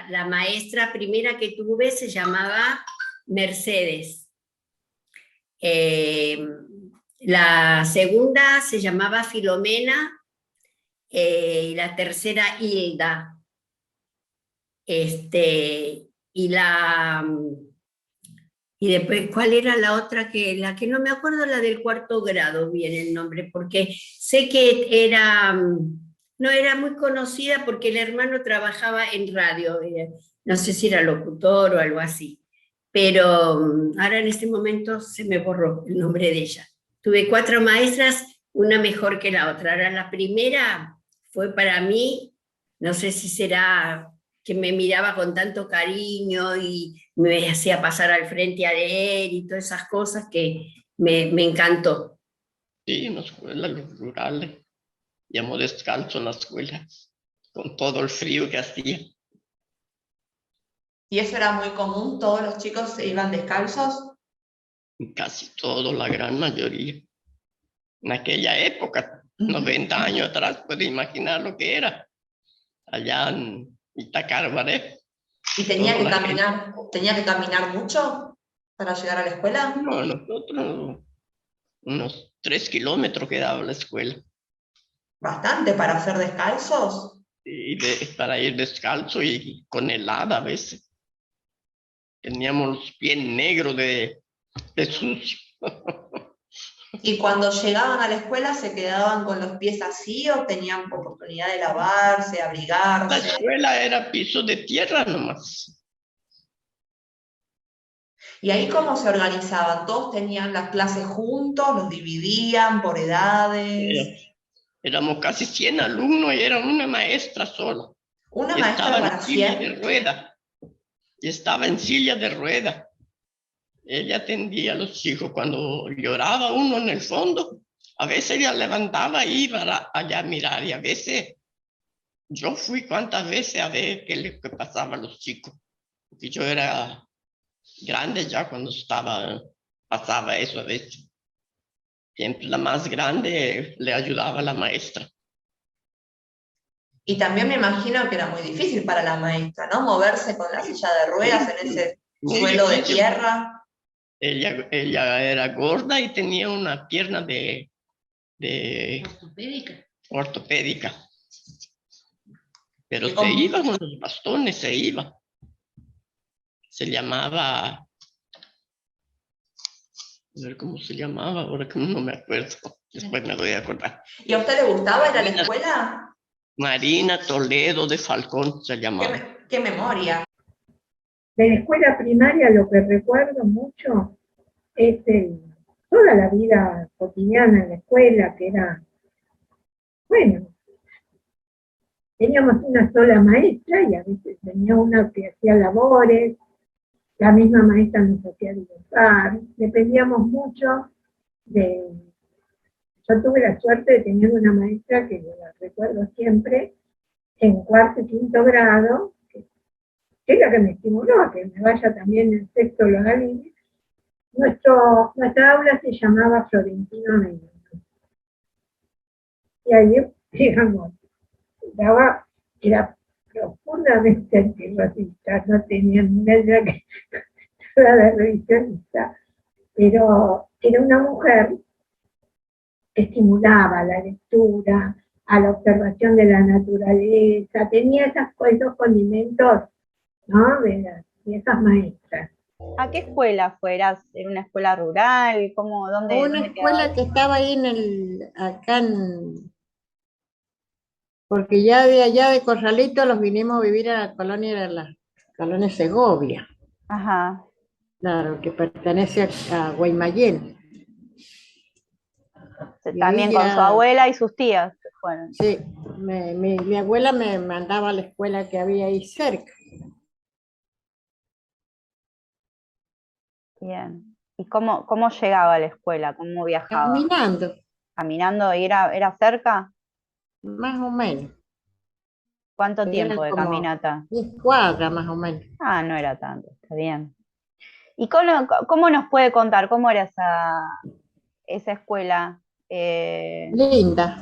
la maestra primera que tuve se llamaba Mercedes. La segunda se llamaba Filomena, y la tercera Hilda. Y después, ¿cuál era la otra? La que no me acuerdo, la del cuarto grado, bien el nombre, porque sé que no era muy conocida porque el hermano trabajaba en radio, no sé si era locutor o algo así, pero ahora en este momento se me borró el nombre de ella. Tuve 4 maestras, una mejor que la otra. Ahora la primera fue para mí, no sé si será que me miraba con tanto cariño y me hacía pasar al frente a leer y todas esas cosas que me encantó. Sí, en la escuela, los rurales, íbamos descalzo en la escuela, con todo el frío que hacía. ¿Y eso era muy común? ¿Todos los chicos se iban descalzos? Casi todo, la gran mayoría. En aquella época, 90 años atrás, puede imaginar lo que era. Allá en Itacarbaré. ¿Y tenía que caminar mucho para llegar a la escuela? No, nosotros unos 3 kilómetros quedaba la escuela. Bastante para hacer descalzos. Y para ir descalzo y con helada a veces. Teníamos los pies negros de sucio. ¿Y cuando llegaban a la escuela se quedaban con los pies así o tenían oportunidad de lavarse, La abrigarse? escuela era piso de tierra nomás. ¿Y ahí cómo se organizaban? ¿Todos tenían las clases juntos? ¿Los dividían por edades? Éramos casi 100 alumnos y era una maestra sola. ¿Una Y maestra estaba en para silla 100? de rueda. Y estaba en silla de rueda. Ella atendía a los chicos. Cuando lloraba uno en el fondo, a veces ella levantaba y iba allá a mirar. Y a veces yo fui cuántas veces a ver qué le pasaba a los chicos. Porque yo era grande ya cuando pasaba eso a veces. Siempre la más grande le ayudaba a la maestra. Y también me imagino que era muy difícil para la maestra, ¿no? Moverse con la silla de ruedas en ese Muy suelo de difícil. tierra. Ella era gorda y tenía una pierna de ortopédica. Pero se iba con los bastones, se iba. Se llamaba, a ver cómo se llamaba, ahora que no me acuerdo. Después me voy a acordar. ¿Y a usted le gustaba ir a la escuela? Marina Toledo de Falcón se llamaba. ¿Qué memoria? De la escuela primaria lo que recuerdo mucho es toda la vida cotidiana en la escuela, que era, bueno, teníamos una sola maestra y a veces venía una que hacía labores, la misma maestra nos hacía dibujar, dependíamos mucho de... Yo tuve la suerte de tener una maestra que la recuerdo siempre, en cuarto y quinto grado, que es la que me estimuló a que me vaya también en sexto Logalini. Nuestra aula se llamaba Florentino Américo. Y ahí, digamos, era profundamente antirracista, no tenía nada que nada de revisionista, pero era una mujer que estimulaba la lectura, a la observación de la naturaleza, tenía esos condimentos, ¿no? de esas maestras. ¿A qué escuela fueras? ¿En una escuela rural? ¿Dónde Una escuela que estaba ahí porque ya de allá de Corralito los vinimos a vivir a la colonia Segovia. Ajá. Claro, que pertenece a Guaymallén. También con su abuela y sus tías fueron. Sí, mi abuela me mandaba a la escuela que había ahí cerca. Bien. ¿Y cómo llegaba a la escuela? ¿Cómo viajaba? Caminando. ¿Caminando? ¿Y era cerca? Más o menos. ¿Cuánto tiempo de caminata? 10 cuadras más o menos. Ah, no era tanto, está bien. ¿Y cómo nos puede contar cómo era esa escuela? Linda.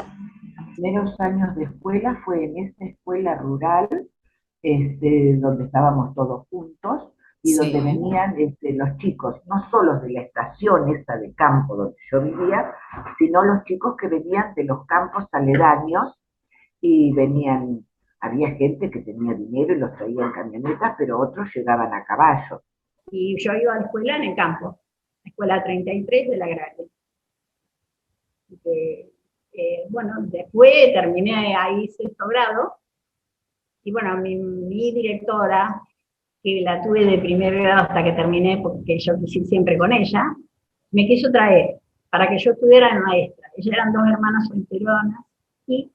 Los primeros años de escuela fue en esta escuela rural donde estábamos todos juntos y donde venían los chicos, no solo de la estación esa de campo donde yo vivía, sino los chicos que venían de los campos aledaños y venían, había gente que tenía dinero y los traía en camionetas, pero otros llegaban a caballo. Y yo iba a la escuela en el campo, la escuela 33 de la Agraria. Bueno, después terminé ahí sexto grado, y bueno, mi directora, que la tuve de primer grado hasta que terminé, porque yo quise siempre con ella, me quiso traer para que yo estuviera en maestra. Ellas eran dos hermanas solteronas y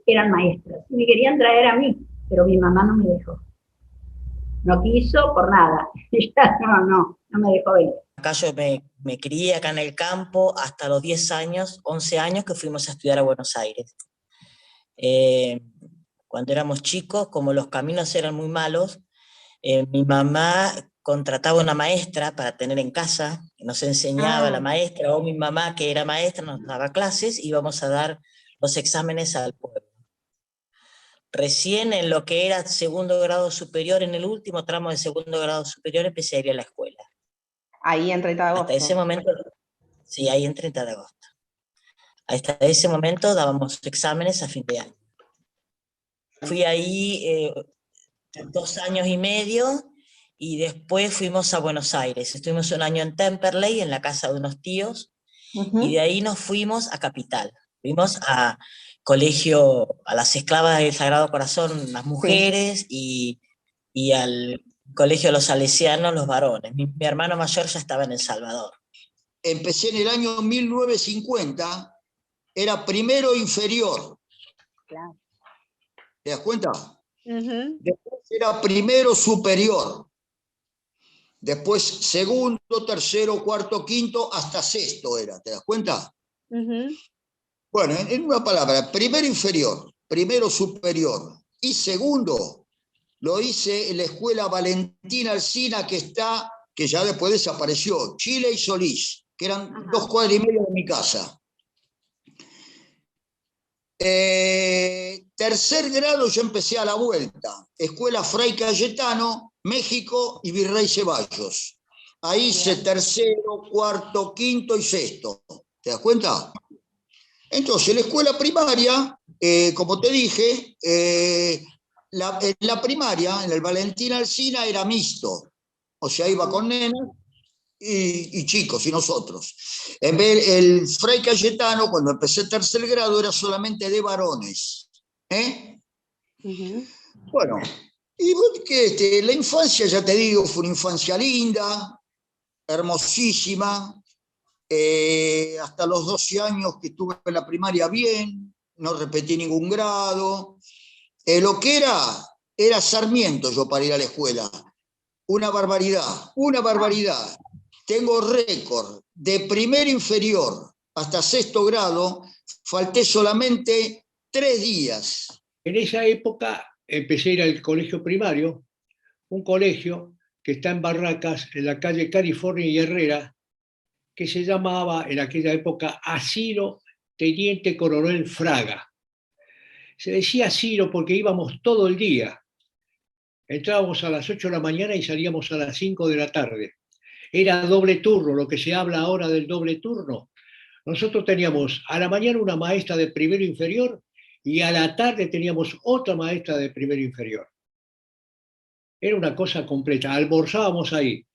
eran maestras. Y me querían traer a mí, pero mi mamá no me dejó. No quiso por nada. Ella no me dejó venir. Acá yo me crié acá en el campo hasta los 10 años, 11 años que fuimos a estudiar a Buenos Aires. Cuando éramos chicos, como los caminos eran muy malos, mi mamá contrataba una maestra para tener en casa, que nos enseñaba la maestra, o mi mamá, que era maestra, nos daba clases, y íbamos a dar los exámenes al pueblo. Recién en lo que era segundo grado superior, en el último tramo de segundo grado superior, empecé a ir a la escuela. Ahí en 30 de agosto. Hasta ese momento, sí, ahí en 30 de agosto. Hasta ese momento dábamos exámenes a fin de año. Fui ahí 2 años y medio, y después fuimos a Buenos Aires. Estuvimos un año en Temperley, en la casa de unos tíos, y de ahí nos fuimos a Capital. Fuimos a colegio, a las Esclavas del Sagrado Corazón, las mujeres, y al colegio de los salesianos, los varones. Mi hermano mayor ya estaba en El Salvador. Empecé en el año 1950, era primero inferior. Claro. ¿Te das cuenta? Después era primero superior. Después segundo, tercero, cuarto, quinto, hasta sexto era. ¿Te das cuenta? Bueno, en una palabra, primero inferior, primero superior y segundo lo hice en la escuela Valentina Alsina, que ya después desapareció, Chile y Solís, que eran 2 cuadras y media de mi casa. Tercer grado yo empecé a la vuelta, escuela Fray Cayetano, México y Virrey Ceballos. Ahí hice tercero, cuarto, quinto y sexto. ¿Te das cuenta? Entonces, la escuela primaria, como te dije, en la primaria, en el Valentín Alsina, era mixto. O sea, iba con nenas y chicos, y nosotros. En vez, el Fray Cayetano, cuando empecé tercer grado, era solamente de varones. Bueno, y que la infancia, ya te digo, fue una infancia linda, hermosísima. Hasta los 12 años que estuve en la primaria bien, no repetí ningún grado. Lo que era Sarmiento yo para ir a la escuela. Una barbaridad, una barbaridad. Tengo récord de primer inferior hasta sexto grado, falté solamente 3 días. En esa época empecé a ir al colegio primario, un colegio que está en Barracas, en la calle California y Herrera, que se llamaba en aquella época Asilo Teniente Coronel Fraga. Se decía asilo porque íbamos todo el día. Entrábamos a las 8 de la mañana y salíamos a las 5 de la tarde. Era doble turno, lo que se habla ahora del doble turno. Nosotros teníamos a la mañana una maestra de primero inferior y a la tarde teníamos otra maestra de primero inferior. Era una cosa completa, almorzábamos ahí.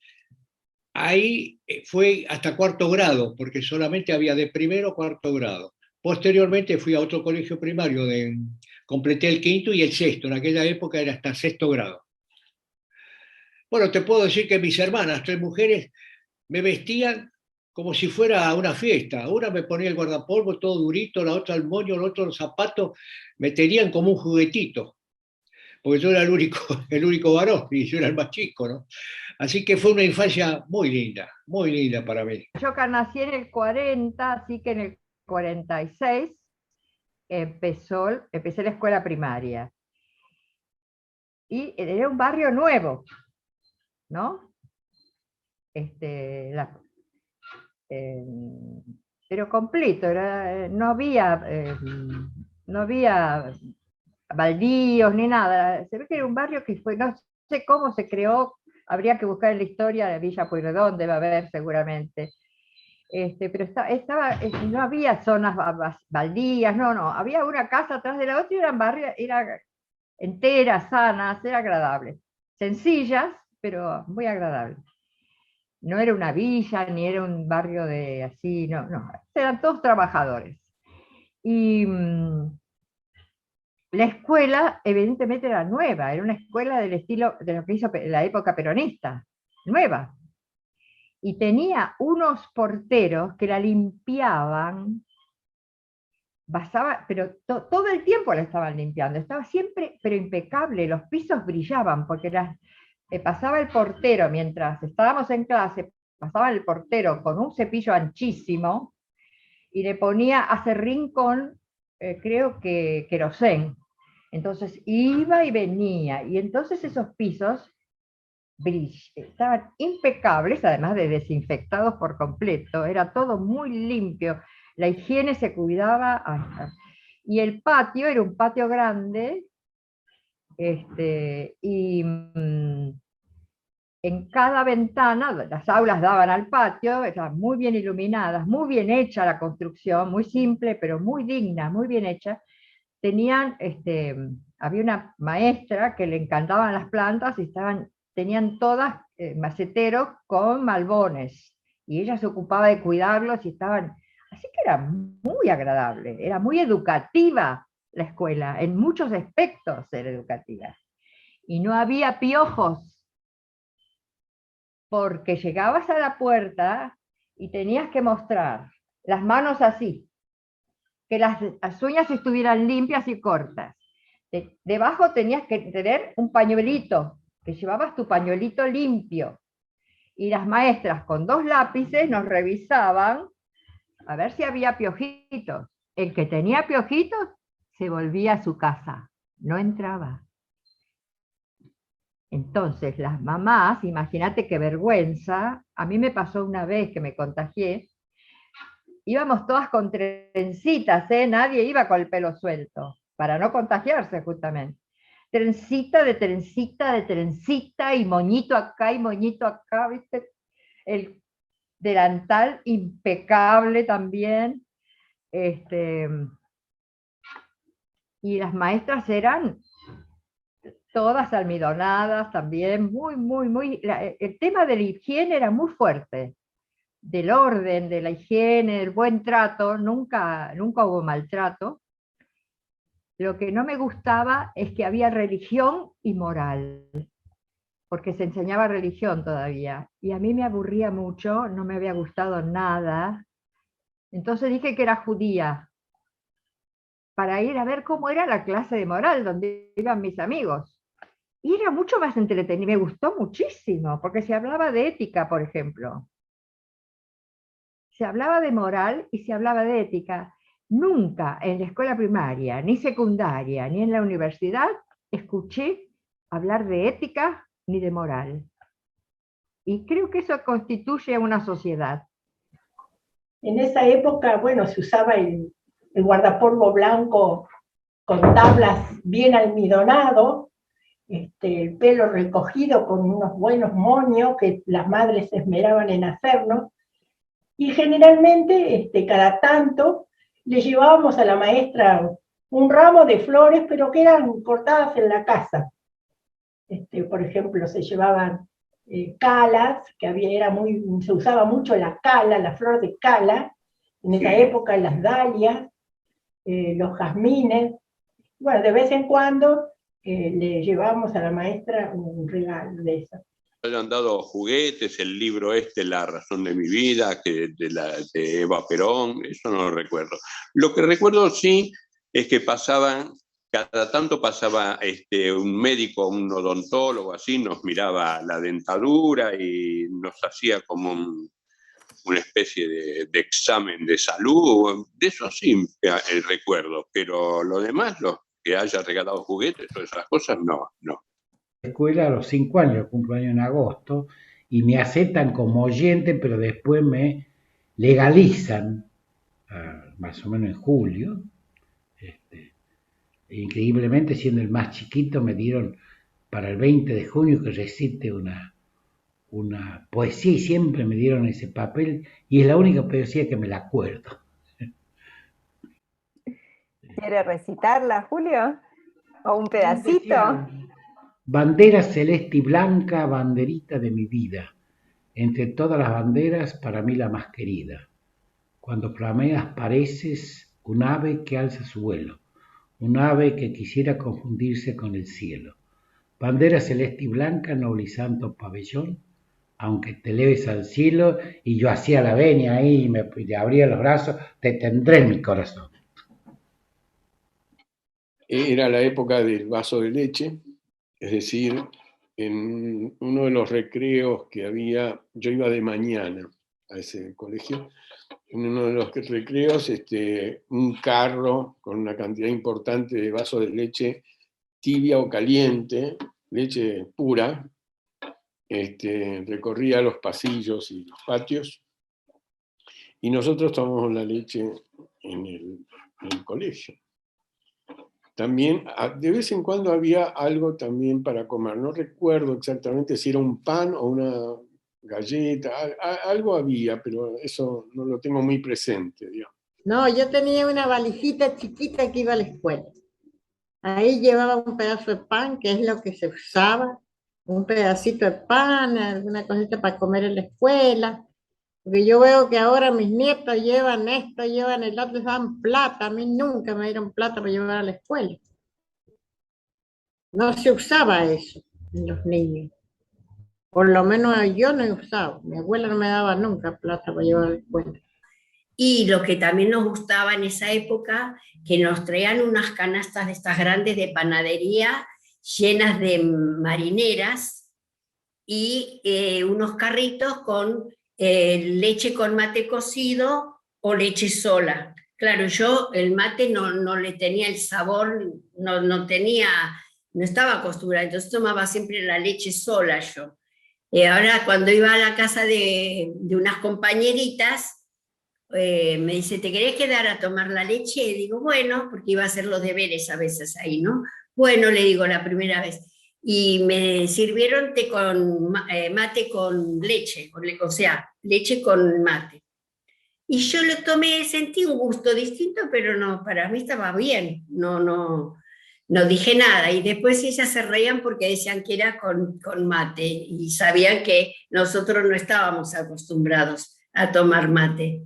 Ahí fue hasta cuarto grado, porque solamente había de primero a cuarto grado. Posteriormente fui a otro colegio primario, completé el quinto y el sexto. En aquella época era hasta sexto grado. Bueno, te puedo decir que mis hermanas, 3 mujeres, me vestían como si fuera una fiesta. Una me ponía el guardapolvo todo durito, la otra el moño, la otra los zapatos, me tenían como un juguetito, porque yo era el único varón y yo era el más chico, ¿no? Así que fue una infancia muy linda para mí. Yo nací en el 40, así que en el 46 empecé la escuela primaria. Y era un barrio nuevo, ¿no? Pero completo, no había baldíos ni nada. Se ve que era un barrio que fue, no sé cómo se creó, habría que buscar en la historia de Villa Pueyrredón, debe haber seguramente. Pero no había zonas baldías, no, había una casa atrás de la otra y eran barrios, era enteras, sanas, era agradable. Sencillas, pero muy agradables. No era una villa, ni era un barrio de así, no, eran todos trabajadores. Y la escuela, evidentemente, era nueva, era una escuela del estilo de lo que hizo la época peronista, nueva. Y tenía unos porteros que la limpiaban, pero todo el tiempo la estaban limpiando, estaba siempre, pero impecable, los pisos brillaban, porque pasaba el portero, mientras estábamos en clase, pasaba el portero con un cepillo anchísimo, y le ponía acerrín con, creo que querosén. Entonces iba y venía, y entonces esos pisos estaban impecables, además de desinfectados por completo, era todo muy limpio, la higiene se cuidaba, y el patio era un patio grande, y en cada ventana, las aulas daban al patio, estaban muy bien iluminadas, muy bien hecha la construcción, muy simple, pero muy digna, muy bien hecha. Había una maestra que le encantaban las plantas y tenían todas maceteros con malbones, y ella se ocupaba de cuidarlos y estaban, así que era muy agradable, era muy educativa la escuela, en muchos aspectos era educativa. Y no había piojos, porque llegabas a la puerta y tenías que mostrar las manos así, que las uñas estuvieran limpias y cortas. Debajo tenías que tener un pañuelito, que llevabas tu pañuelito limpio. Y las maestras con 2 lápices nos revisaban a ver si había piojitos. El que tenía piojitos se volvía a su casa, no entraba. Entonces las mamás, imagínate qué vergüenza, a mí me pasó una vez que me contagié, íbamos todas con trencitas, nadie iba con el pelo suelto, para no contagiarse justamente. Trencita de trencita de trencita, y moñito acá y moñito acá, ¿viste? El delantal impecable también. Y las maestras eran todas almidonadas también, el tema de la higiene era muy fuerte, del orden, de la higiene, del buen trato, nunca hubo maltrato. Lo que no me gustaba es que había religión y moral, porque se enseñaba religión todavía, y a mí me aburría mucho, no me había gustado nada. Entonces dije que era judía, para ir a ver cómo era la clase de moral, donde iban mis amigos. Y era mucho más entretenido, me gustó muchísimo, porque se hablaba de ética, por ejemplo. Se hablaba de moral y se hablaba de ética. Nunca en la escuela primaria, ni secundaria, ni en la universidad, escuché hablar de ética ni de moral. Y creo que eso constituye una sociedad. En esa época, bueno, se usaba el guardapolvo blanco con tablas bien almidonado, el pelo recogido con unos buenos moños que las madres se esmeraban en hacernos, y generalmente cada tanto le llevábamos a la maestra un ramo de flores, pero que eran cortadas en la casa. Por ejemplo, se llevaban calas, se usaba mucho la cala, la flor de cala, en esa época las dalias, los jazmines. Bueno, de vez en cuando le llevamos a la maestra un regalo de eso. Hayan dado juguetes, el libro La razón de mi vida, de Eva Perón, eso no lo recuerdo. Lo que recuerdo sí es que cada tanto pasaba un médico, un odontólogo así, nos miraba la dentadura y nos hacía como una especie de examen de salud, de eso sí recuerdo, pero lo demás, los que haya regalado juguetes o esas cosas, no. Escuela a los 5 años, cumplo año en agosto, y me aceptan como oyente, pero después me legalizan, más o menos en julio, Increíblemente, siendo el más chiquito, me dieron para el 20 de junio que recite una poesía y siempre me dieron ese papel y es la única poesía que me la acuerdo. ¿Quiere recitarla, Julio? ¿O un pedacito? Bandera celeste y blanca, banderita de mi vida, entre todas las banderas para mí la más querida. Cuando flameas pareces un ave que alza su vuelo, un ave que quisiera confundirse con el cielo. Bandera celeste y blanca, noble y santo pabellón, aunque te eleves al cielo y yo hacía la venia ahí y me abría los brazos, te tendré en mi corazón. Era la época del vaso de leche, es decir, en uno de los recreos que había, yo iba de mañana a ese colegio, en uno de los recreos un carro con una cantidad importante de vasos de leche tibia o caliente, leche pura, recorría los pasillos y los patios, y nosotros tomamos la leche en el colegio. También, de vez en cuando había algo también para comer, no recuerdo exactamente si era un pan o una galleta, algo había, pero eso no lo tengo muy presente, digamos. No, yo tenía una valijita chiquita que iba a la escuela. Ahí llevaba un pedazo de pan, que es lo que se usaba, un pedacito de pan, alguna cosita para comer en la escuela. Porque yo veo que ahora mis nietos llevan esto, llevan el otro, dan plata. A mí nunca me dieron plata para llevar a la escuela. No se usaba eso en los niños. Por lo menos yo no he usado. Mi abuela no me daba nunca plata para llevar a la escuela. Y lo que también nos gustaba en esa época, que nos traían unas canastas de estas grandes de panadería llenas de marineras y unos carritos con leche con mate cocido o leche sola. Claro, yo el mate no le tenía el sabor, no estaba acostumbrada, entonces tomaba siempre la leche sola yo. Ahora cuando iba a la casa de unas compañeritas, me dice, ¿te querés quedar a tomar la leche? Y digo, bueno, porque iba a hacer los deberes a veces ahí, ¿no? Bueno, le digo la primera vez. Y me sirvieron mate con leche, o sea, leche con mate. Y yo lo tomé, sentí un gusto distinto, pero no, para mí estaba bien, no dije nada. Y después ellas se reían porque decían que era con mate y sabían que nosotros no estábamos acostumbrados a tomar mate.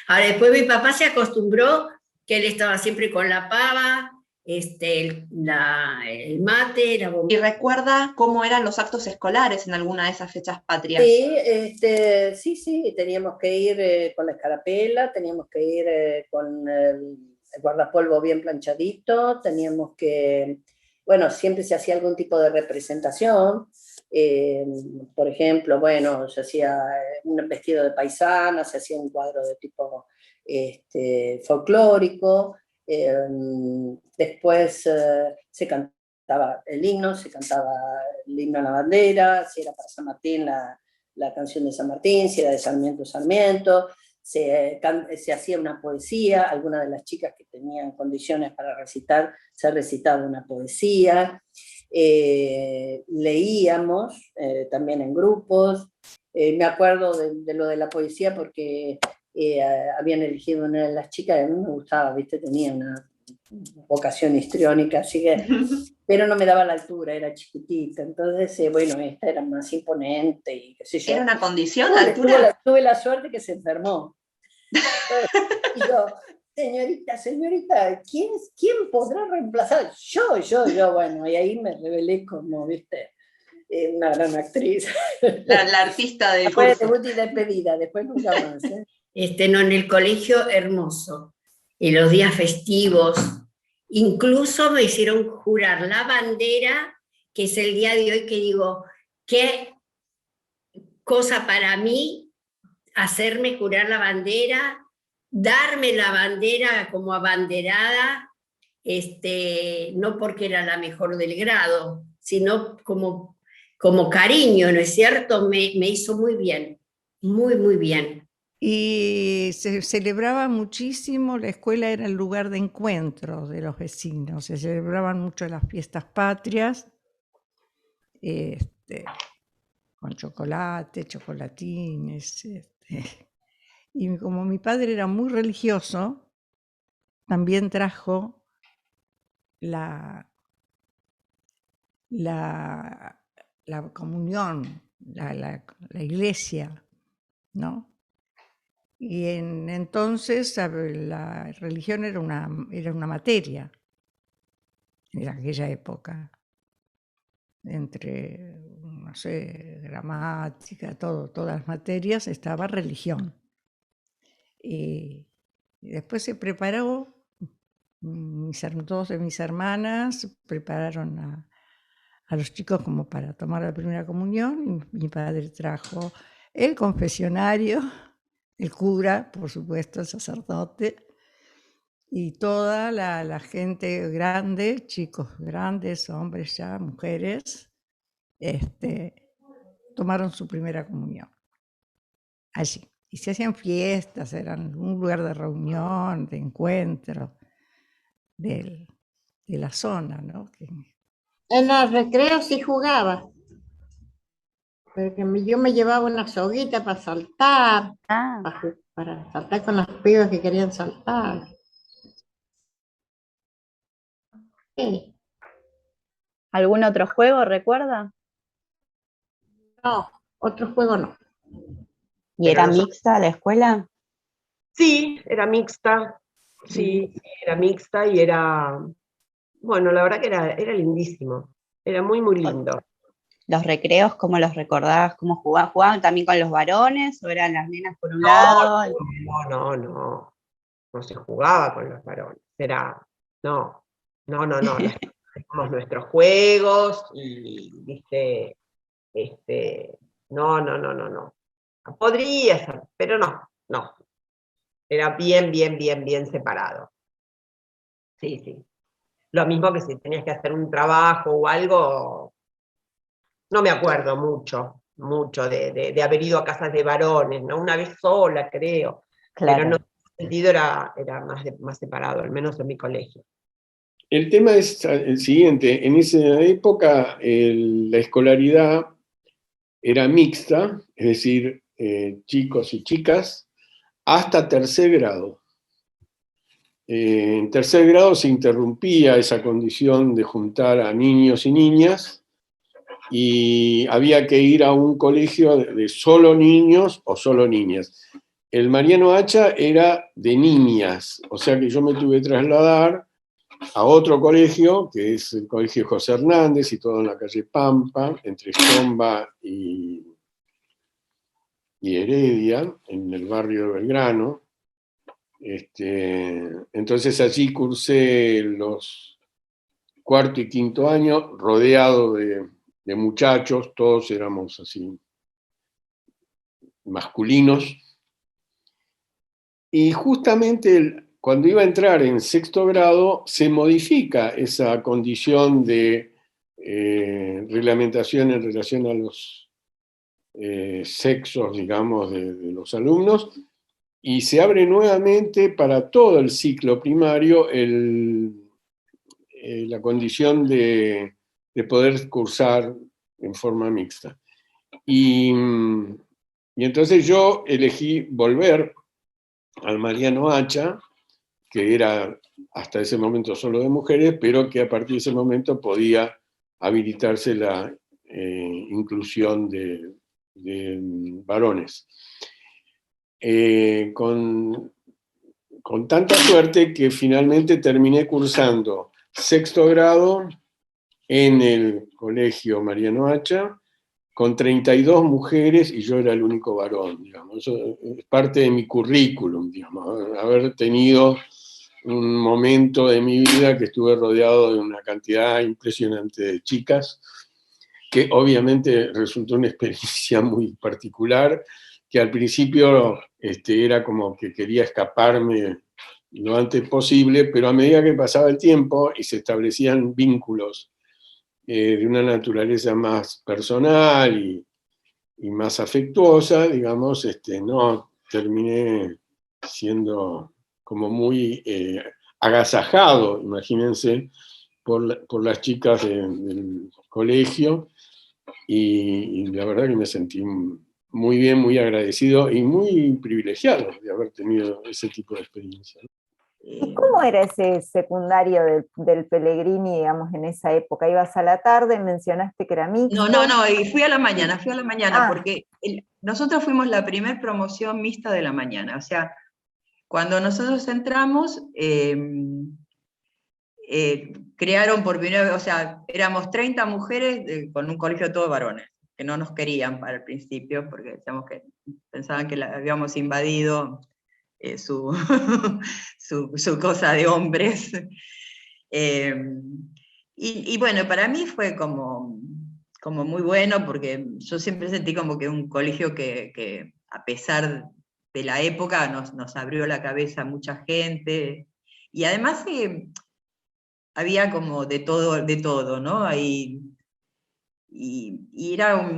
Ahora después mi papá se acostumbró que él estaba siempre con la pava, el mate, la bombilla. ¿Y recuerda cómo eran los actos escolares en alguna de esas fechas patrias? Sí, sí, teníamos que ir con la escarapela, teníamos que ir con el guardapolvo bien planchadito, teníamos que, bueno, siempre se hacía algún tipo de representación. Por ejemplo, bueno, se hacía un vestido de paisana, se hacía un cuadro de tipo folclórico, después se cantaba el himno, a la bandera, si era para San Martín la canción de San Martín, si era de Sarmiento, Sarmiento, se hacía una poesía, algunas de las chicas que tenían condiciones para recitar, se recitaba una poesía. Leíamos también en grupos. Me acuerdo de lo de la poesía porque habían elegido una de las chicas, a mí me gustaba, ¿viste? Tenía una vocación histriónica, así que, pero no me daba la altura, era chiquitita, entonces, bueno, esta era más imponente y qué sé yo. ¿Era una condición la altura? Tuve la suerte que se enfermó. Y yo, señorita, ¿quién podrá reemplazar? Yo, bueno, y ahí me revelé como, viste, una gran actriz. La artista del curso. curso. Debut y despedida, después nunca más. No, en el colegio hermoso, en los días festivos, incluso me hicieron jurar la bandera, que es el día de hoy que digo, qué cosa para mí hacerme jurar la bandera, darme la bandera como abanderada, no porque era la mejor del grado, sino como cariño, ¿no es cierto? Me hizo muy bien, muy, muy bien. Y se celebraba muchísimo, la escuela era el lugar de encuentro de los vecinos, se celebraban mucho las fiestas patrias, con chocolate, chocolatines. Y como mi padre era muy religioso, también trajo la comunión, la iglesia, ¿no? Y entonces la religión era una materia en aquella época, entre, no sé, gramática, todas las materias, estaba religión. Y después se preparó, dos de mis hermanas prepararon a los chicos como para tomar la primera comunión, y mi padre trajo el confesionario, el cura, por supuesto, el sacerdote, y toda la gente grande, chicos grandes, hombres ya, mujeres, tomaron su primera comunión allí. Y se hacían fiestas, eran un lugar de reunión, de encuentro de la zona, ¿no? En los recreos sí jugaba, porque yo me llevaba una soguita para saltar, para saltar con los pibes que querían saltar. Sí. ¿Algún otro juego recuerda? No, otro juego no. ¿Y era mixta la escuela? Sí, era mixta. Sí, era mixta y era, bueno, la verdad que era lindísimo. Era muy, muy lindo. ¿Los recreos cómo los recordabas? ¿Cómo jugaban? ¿Jugaban también con los varones o eran las nenas por un lado? No. No se jugaba con los varones. No. Hacíamos nuestros juegos y, viste, no. Podría ser, pero no. Era bien separado. Sí. Lo mismo que si tenías que hacer un trabajo o algo, no me acuerdo mucho de haber ido a casas de varones, ¿no? Una vez sola, creo. Claro. Pero no, en ese sentido era más separado, al menos en mi colegio. El tema es el siguiente, en esa época la escolaridad era mixta, es decir, chicos y chicas, hasta tercer grado. En tercer grado se interrumpía esa condición de juntar a niños y niñas y había que ir a un colegio de solo niños o solo niñas. El Mariano Hacha era de niñas, o sea que yo me tuve que trasladar a otro colegio, que es el Colegio José Hernández, y todo en la calle Pampa, entre Somba y Heredia, en el barrio de Belgrano. Entonces allí cursé los cuarto y quinto año, rodeado de muchachos, todos éramos así masculinos. Y justamente cuando iba a entrar en sexto grado, se modifica esa condición de reglamentación en relación a los sexos, digamos, de los alumnos, y se abre nuevamente para todo el ciclo primario la condición de poder cursar en forma mixta. Y entonces yo elegí volver al Mariano Hacha, que era hasta ese momento solo de mujeres, pero que a partir de ese momento podía habilitarse la inclusión de varones. Con tanta suerte que finalmente terminé cursando sexto grado en el colegio Mariano Hacha, con 32 mujeres y yo era el único varón, digamos. Eso es parte de mi currículum, digamos, haber tenido un momento de mi vida que estuve rodeado de una cantidad impresionante de chicas, que obviamente resultó una experiencia muy particular, que al principio era como que quería escaparme lo antes posible, pero a medida que pasaba el tiempo y se establecían vínculos de una naturaleza más personal y más afectuosa, digamos, terminé siendo como muy agasajado, imagínense, por las chicas del colegio, y la verdad que me sentí muy bien, muy agradecido y muy privilegiado de haber tenido ese tipo de experiencia. ¿Y cómo era ese secundario del Pellegrini, digamos, en esa época? ¿Ibas a la tarde? Mencionaste que era mixto. No, y fui a la mañana, Ah. porque nosotros fuimos la primer promoción mixta de la mañana, o sea, cuando nosotros entramos, crearon por primera vez, o sea, éramos 30 mujeres con un colegio de todos varones, que no nos querían para el principio, porque decíamos que pensaban que habíamos invadido su, su cosa de hombres. Y bueno, para mí fue como muy bueno, porque yo siempre sentí como que un colegio que a pesar de la época nos abrió la cabeza a mucha gente, y además había como de todo, ¿no? Ahí, y era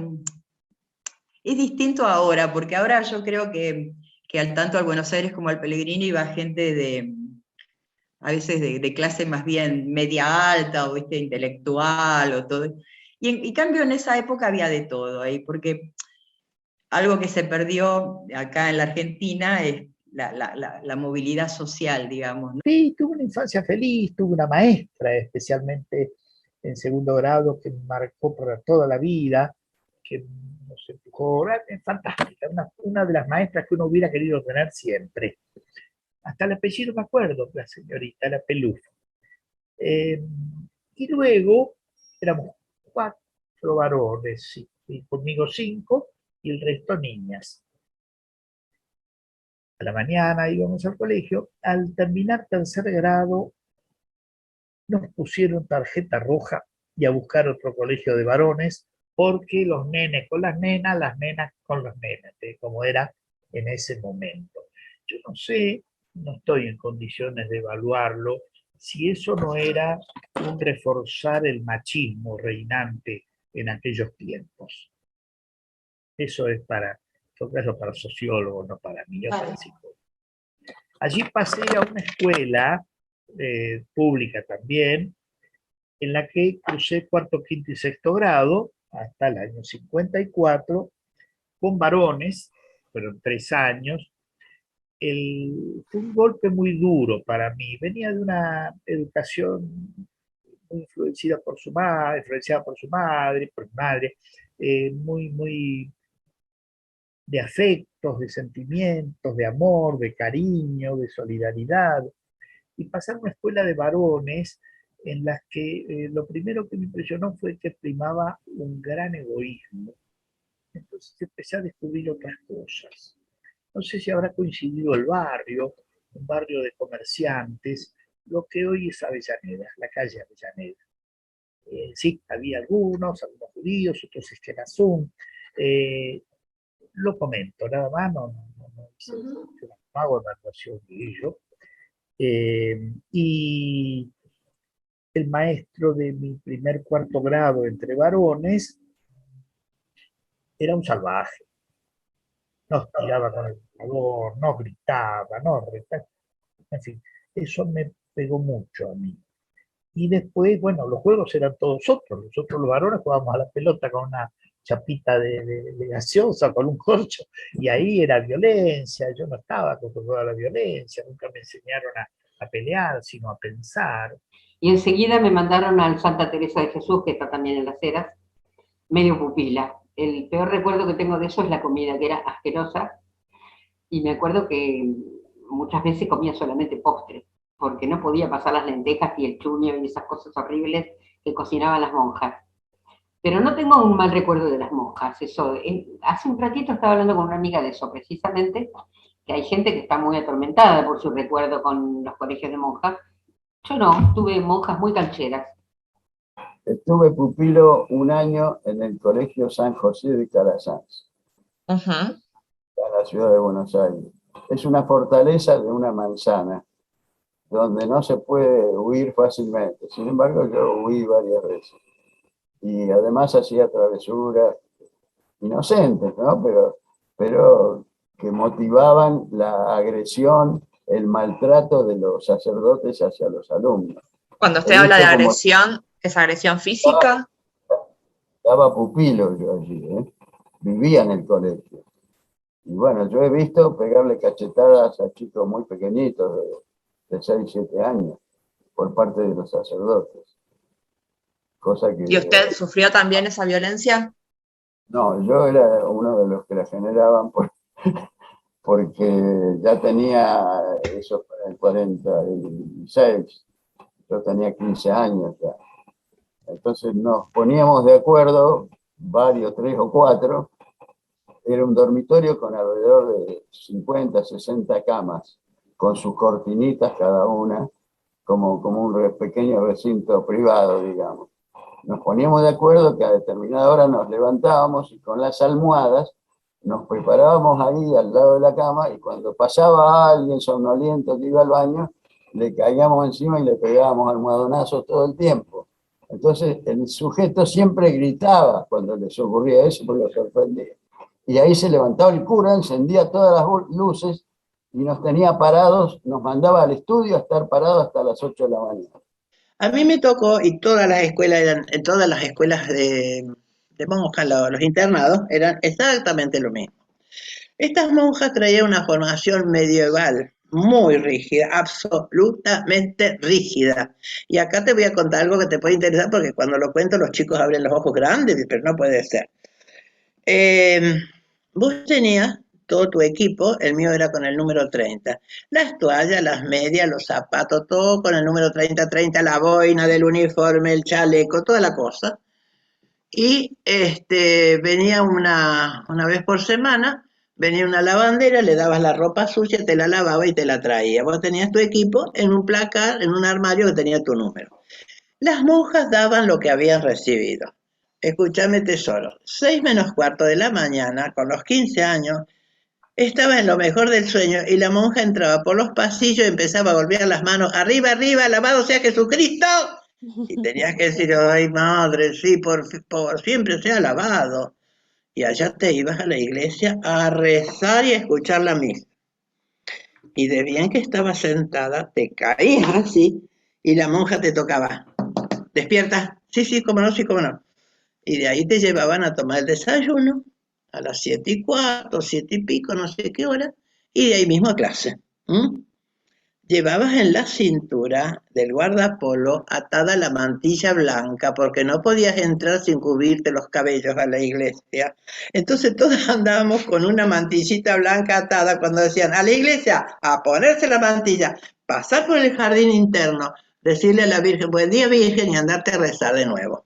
es distinto ahora, porque ahora yo creo que tanto al Buenos Aires como al Pellegrini iba gente a veces de clase más bien media alta, o ¿viste? Intelectual, o todo. Y en cambio en esa época había de todo ahí, porque algo que se perdió acá en la Argentina es la movilidad social, digamos, ¿no? Sí, tuve una infancia feliz, tuve una maestra, especialmente en segundo grado, que me marcó para toda la vida, que nos empujó, es fantástica, una de las maestras que uno hubiera querido tener siempre. Hasta el apellido me acuerdo, la señorita, la Pelufo. Y luego éramos 4 varones, y conmigo 5, y el resto niñas. A la mañana íbamos al colegio. Al terminar tercer grado, nos pusieron tarjeta roja y a buscar otro colegio de varones, porque los nenes con las nenas con los nenes, como era en ese momento. Yo no sé, no estoy en condiciones de evaluarlo, si eso no era un reforzar el machismo reinante en aquellos tiempos. Eso es para sociólogos, no para mí, yo para psicólogo. Allí pasé a una escuela pública también, en la que crucé cuarto, quinto y sexto grado, hasta el año 54, con varones, fueron 3 años. Fue un golpe muy duro para mí. Venía de una educación muy influenciada por su madre, por mi madre, muy de afectos, de sentimientos, de amor, de cariño, de solidaridad. Y pasar a una escuela de varones en las que lo primero que me impresionó fue que primaba un gran egoísmo. Entonces empecé a descubrir otras cosas. No sé si habrá coincidido el barrio, un barrio de comerciantes, lo que hoy es Avellaneda, la calle Avellaneda. Sí, había algunos judíos, otros esquenazún. Lo comento, nada más, no hago evaluación de ello. Y el maestro de mi primer cuarto grado entre varones era un salvaje. Nos tiraba con el calor, no gritaba, no retaba. En fin, eso me pegó mucho a mí. Y después, bueno, los juegos eran todos otros. Nosotros los varones jugábamos a la pelota con una chapita de gaseosa, con un corcho, y ahí era violencia. Yo no estaba acostumbrado a la violencia, nunca me enseñaron a pelear, sino a pensar. Y enseguida me mandaron al Santa Teresa de Jesús, que está también en Las Heras, medio pupila. El peor recuerdo que tengo de eso es la comida, que era asquerosa, y me acuerdo que muchas veces comía solamente postre, porque no podía pasar las lentejas y el chuño y esas cosas horribles que cocinaban las monjas. Pero no tengo un mal recuerdo de las monjas. Eso, hace un ratito estaba hablando con una amiga de eso, precisamente, que hay gente que está muy atormentada por su recuerdo con los colegios de monjas. Yo no, tuve monjas muy cancheras. Estuve pupilo un año en el Colegio San José de Calasanz, en la ciudad de Buenos Aires. Es una fortaleza de una manzana, donde no se puede huir fácilmente. Sin embargo, yo huí varias veces. Y además hacía travesuras inocentes, ¿no? Pero que motivaban la agresión, el maltrato de los sacerdotes hacia los alumnos. Cuando usted He habla de visto cómo agresión, ¿es agresión física? daba pupilo yo allí, vivía en el colegio. Y bueno, yo he visto pegarle cachetadas a chicos muy pequeñitos, de 6, 7 años, por parte de los sacerdotes. Cosa que... ¿Y usted sufrió también esa violencia? No, yo era uno de los que la generaban porque ya tenía esos 46, yo tenía 15 años ya. Entonces nos poníamos de acuerdo, varios, 3 o 4, era un dormitorio con alrededor de 50, 60 camas, con sus cortinitas cada una, como un pequeño recinto privado, digamos. Nos poníamos de acuerdo que a determinada hora nos levantábamos y con las almohadas nos preparábamos ahí al lado de la cama, y cuando pasaba alguien somnoliento que iba al baño, le caíamos encima y le pegábamos almohadonazos todo el tiempo. Entonces el sujeto siempre gritaba cuando les ocurría eso, porque lo sorprendía. Y ahí se levantaba el cura, encendía todas las luces y nos tenía parados, nos mandaba al estudio a estar parados hasta las 8 de la mañana. A mí me tocó, y todas las escuelas de monjas, los internados, eran exactamente lo mismo. Estas monjas traían una formación medieval muy rígida, absolutamente rígida. Y acá te voy a contar algo que te puede interesar, porque cuando lo cuento los chicos abren los ojos grandes, pero no puede ser. Vos tenías todo tu equipo, el mío era con el número 30. Las toallas, las medias, los zapatos, todo con el número 30, la boina del uniforme, el chaleco, toda la cosa. Y venía una vez por semana, venía una lavandera, le dabas la ropa sucia, te la lavaba y te la traía. Vos tenías tu equipo en un placar, en un armario que tenía tu número. Las monjas daban lo que habían recibido. Escúchame, tesoro, 6 menos cuarto de la mañana, con los 15 años, estaba en lo mejor del sueño y la monja entraba por los pasillos y empezaba a golpear las manos, arriba, arriba, alabado sea Jesucristo. Y tenías que decir, ay madre, sí, por siempre sea alabado. Y allá te ibas a la iglesia a rezar y a escuchar la misa. Y de bien que estabas sentada, te caías así y la monja te tocaba. ¿Despierta? Sí, cómo no, sí, cómo no. Y de ahí te llevaban a tomar el desayuno a las 7:15, 7 y pico, no sé qué hora, y de ahí mismo a clase. Llevabas en la cintura del guardapolo atada la mantilla blanca, porque no podías entrar sin cubrirte los cabellos a la iglesia. Entonces todos andábamos con una mantillita blanca atada cuando decían a la iglesia, a ponerse la mantilla, pasar por el jardín interno, decirle a la Virgen, buen día Virgen, y andarte a rezar de nuevo.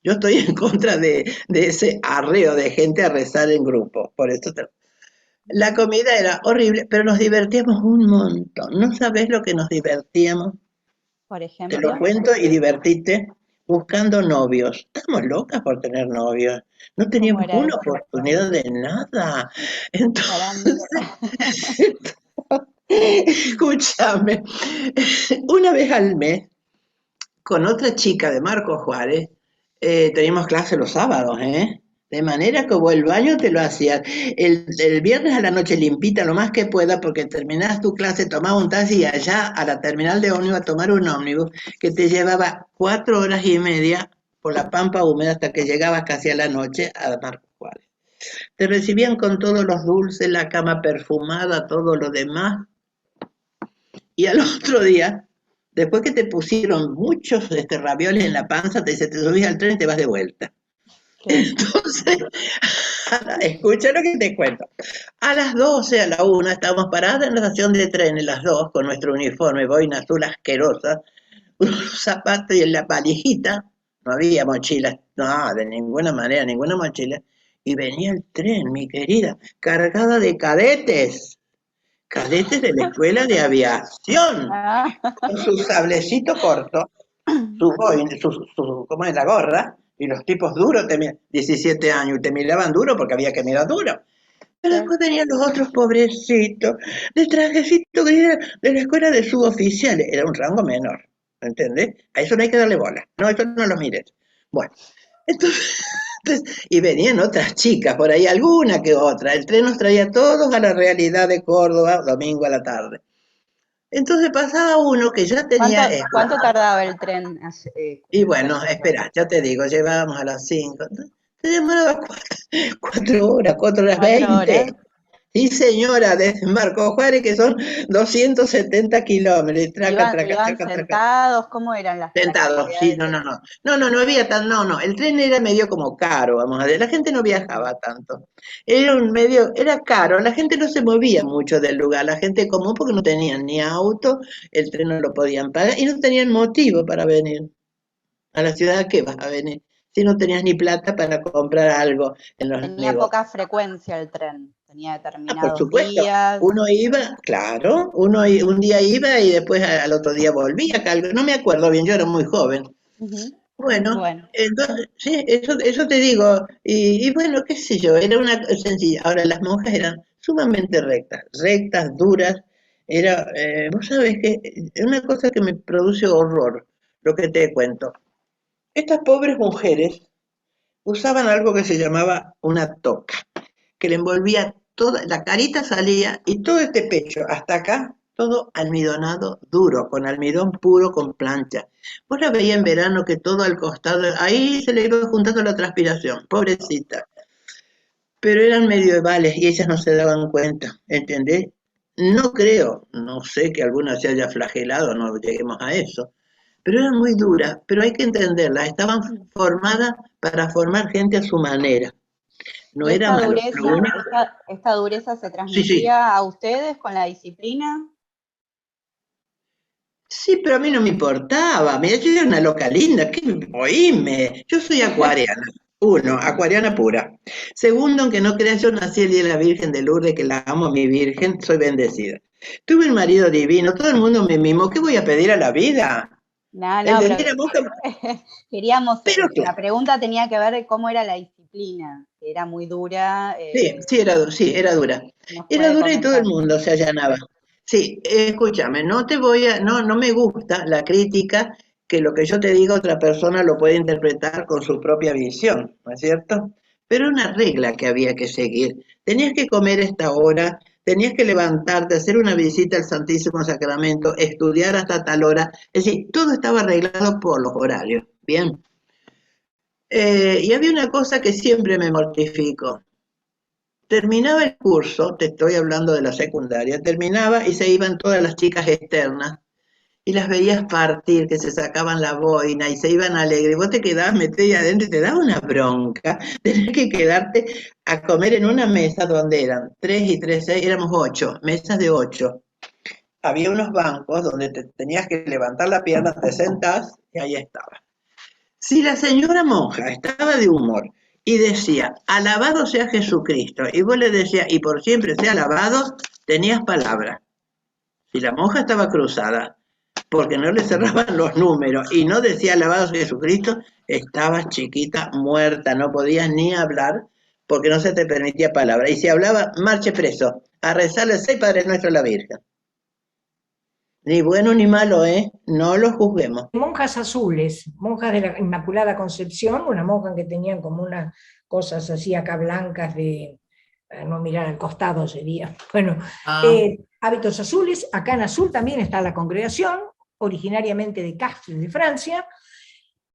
Yo estoy en contra de ese arreo de gente a rezar en grupo, por eso la comida era horrible, pero nos divertíamos un montón. ¿No sabés lo que nos divertíamos? Por Te ejemplo. lo cuento y divertite buscando novios. Estamos locas por tener novios. No teníamos era una eso? oportunidad de nada. Entonces, escúchame, una vez al mes, con otra chica de Marcos Juárez, teníamos clase los sábados, de manera que vos el baño te lo hacías el viernes a la noche limpita lo más que pueda, porque terminabas tu clase, tomabas un taxi y allá a la terminal de ómnibus a tomar un ómnibus que te llevaba 4 horas y media por la pampa húmeda hasta que llegabas casi a la noche a Marcos Juárez. Te recibían con todos los dulces, la cama perfumada, todo lo demás. Y al otro día, después que te pusieron muchos ravioles en la panza, te dice, te subís al tren y te vas de vuelta. Entonces, escucha lo que te cuento. A las 12, a la 1, estábamos paradas en la estación de trenes, las dos, con nuestro uniforme, boina azul asquerosa, unos zapatos y en la valijita, no había mochilas, no, de ninguna manera, ninguna mochila, y venía el tren, mi querida, cargada de cadetes de la escuela de aviación, con su sablecito corto, su boina, ¿cómo es la gorra? Y los tipos duros, 17 años, y te miraban duro porque había que mirar duro. Pero después venían los otros pobrecitos, de trajecito que era de la escuela de suboficiales, era un rango menor, ¿entendés? A eso no hay que darle bola, no, eso no lo mires. Bueno, entonces Entonces, y venían otras chicas, por ahí alguna que otra. El tren nos traía todos a la realidad de Córdoba, domingo a la tarde. Entonces pasaba uno que ya tenía... ¿Cuánto tardaba el tren? Y bueno, espera, ya te digo, llevábamos a las 5. Te demoraba 4 horas, 4 horas 20. Sí, señora, desde Marco Juárez, que son 270 kilómetros. Traca, traca, ¿Iban traca, traca. sentados? ¿Cómo eran las Sentados, sí, no, no, no. No había tan, no. El tren era medio como caro, vamos a ver. La gente no viajaba tanto. Era un medio, era caro, la gente no se movía mucho del lugar, la gente común porque no tenían ni auto, el tren no lo podían pagar y no tenían motivo para venir. A la ciudad, ¿a qué vas a venir? Si no tenías ni plata para comprar algo en los Tenía negocios. poca frecuencia el tren, tenía Por determinados supuesto, días. uno iba, claro, un día iba y después al otro día volvía, no me acuerdo bien, yo era muy joven. Bueno, entonces, sí, eso te digo, y bueno, qué sé yo, era una sencilla. Ahora, las monjas eran sumamente rectas, duras, vos sabés que es una cosa que me produce horror, lo que te cuento. Estas pobres mujeres usaban algo que se llamaba una toca, que le envolvía toda, la carita salía y todo este pecho hasta acá, todo almidonado duro, con almidón puro, con plancha. Vos la veías en verano que todo al costado, ahí se le iba juntando la transpiración, pobrecita. Pero eran medievales y ellas no se daban cuenta, ¿entendés? No creo, no sé que alguna se haya flagelado, no lleguemos a eso, pero eran muy duras, pero hay que entenderlas, estaban formadas para formar gente a su manera. No ¿Y era malo. Lo único, esta dureza se sí. transmitía a ustedes con la disciplina? Sí, pero a mí no me importaba. Mira, yo era una loca linda. Oíme, yo soy acuariana. Uno, acuariana pura. Segundo, aunque no creas, yo nací el día de la Virgen de Lourdes, que la amo a mi Virgen, soy bendecida. Tuve un marido divino, todo el mundo me mimó. ¿Qué voy a pedir a la vida? No, ¿Entendí? pero La monja, queríamos, pero la pregunta tenía que ver cómo era la disciplina, que era muy dura. sí, era dura. Nos Era puede dura y todo el comentar. mundo se allanaba. Sí, escúchame, no me gusta la crítica que lo que yo te diga otra persona lo puede interpretar con su propia visión, ¿no es cierto? Pero una regla que había que seguir. Tenías que comer a esta hora, tenías que levantarte, hacer una visita al Santísimo Sacramento, estudiar hasta tal hora. Es decir, todo estaba arreglado por los horarios, ¿bien? Y había una cosa que siempre me mortificó. Terminaba el curso, te estoy hablando de la secundaria, terminaba y se iban todas las chicas externas y las veías partir, que se sacaban la boina y se iban alegres. Vos te quedabas metida ahí adentro y te daba una bronca. Tenías que quedarte a comer en una mesa donde eran 3 y 3, 6, éramos 8, mesas de 8. Había unos bancos donde te tenías que levantar la pierna, te sentás y ahí estabas. Si la señora monja estaba de humor y decía, alabado sea Jesucristo, y vos le decías, y por siempre sea alabado, tenías palabra. Si la monja estaba cruzada, porque no le cerraban los números y no decía alabado sea Jesucristo, estabas chiquita, muerta, no podías ni hablar, porque no se te permitía palabra. Y si hablaba, marche preso, a rezarle 6 Padres Nuestros a la Virgen. Ni bueno ni malo, no lo juzguemos. Monjas azules, monjas de la Inmaculada Concepción, una monja que tenían como unas cosas así acá blancas de, no mirar al costado sería, bueno, hábitos azules, acá en azul también está la congregación, originariamente de Castres, de Francia,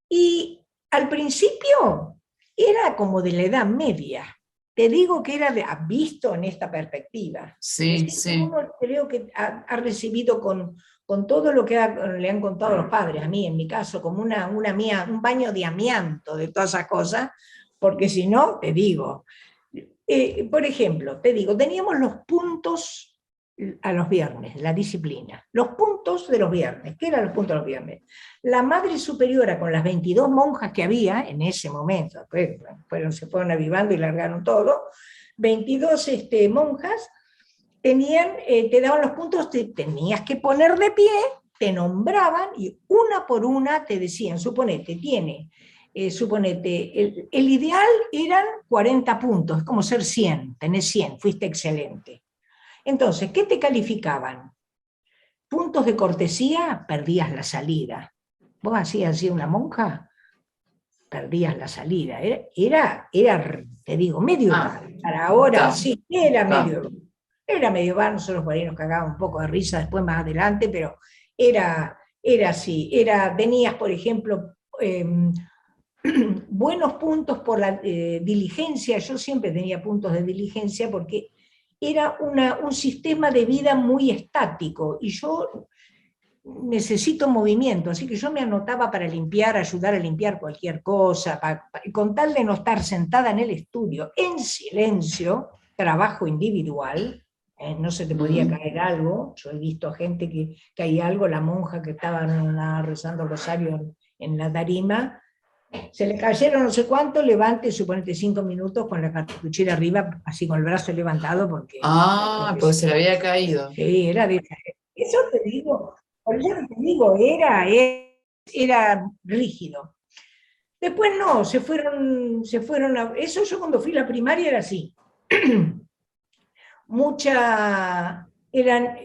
y al principio era como de la Edad Media. Te digo que era visto en esta perspectiva. Sí, es decir, uno creo que ha recibido con todo lo que le han contado los padres, a mí en mi caso, como un baño de amianto de todas esas cosas, porque si no, te digo, por ejemplo, te digo, teníamos los puntos a los viernes, la disciplina. Los puntos de los viernes. ¿Qué eran los puntos de los viernes? La Madre Superiora, con las 22 monjas que había en ese momento, se fueron avivando y largaron todo, 22 monjas, te daban los puntos, te tenías que poner de pie, te nombraban y una por una te decían, suponete, el ideal eran 40 puntos, es como ser 100, tenés 100, fuiste excelente. Entonces, ¿qué te calificaban? Puntos de cortesía, perdías la salida. ¿Vos hacías así una monja? perdías la salida. Era te digo, medio bar. Para ahora sí, era medio bar, nosotros por ahí nos cagábamos un poco de risa después más adelante, pero era así. Tenías, por ejemplo, buenos puntos por la diligencia. Yo siempre tenía puntos de diligencia porque era un sistema de vida muy estático y yo necesito movimiento, así que yo me anotaba para limpiar, ayudar a limpiar cualquier cosa, con tal de no estar sentada en el estudio, en silencio, trabajo individual, no se te podía caer algo. Yo he visto gente que caía algo, la monja que estaba rezando el rosario en la tarima, se le cayeron no sé cuánto, levante, suponete 5 minutos con la cartuchera arriba, así con el brazo levantado, porque Pues se le había caído. Sí, era de eso te digo, por eso te digo, era rígido. Después no, se fueron eso yo cuando fui a la primaria era así. Eran,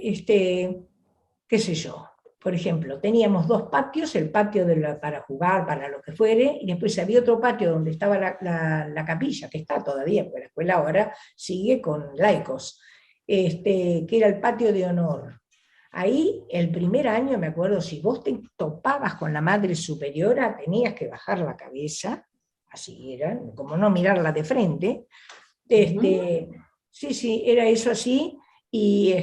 qué sé yo, por ejemplo, teníamos 2 patios, el patio para jugar, para lo que fuere, y después había otro patio donde estaba la capilla, que está todavía, porque la escuela ahora sigue con laicos, que era el patio de honor. Ahí, el primer año, me acuerdo, si vos te topabas con la madre superiora, tenías que bajar la cabeza, así era, como no mirarla de frente. Sí, era eso así, y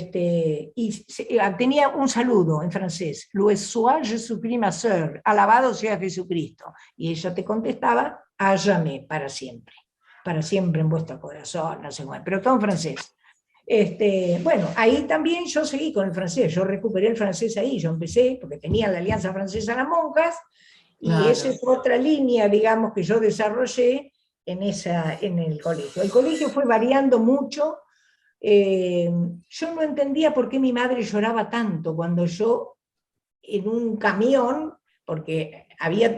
tenía un saludo en francés, «Loué soit Jésus-Christ, ma sœur», alabado sea Jesucristo, y ella te contestaba, «à jamais», para siempre en vuestro corazón, no sé cómo, pero todo en francés. Bueno, ahí también yo seguí con el francés, yo recuperé el francés ahí, yo empecé, porque tenía la Alianza Francesa las monjas, y esa es otra línea, digamos, que yo desarrollé en el colegio. El colegio fue variando mucho. Yo no entendía por qué mi madre lloraba tanto cuando yo, en un camión, porque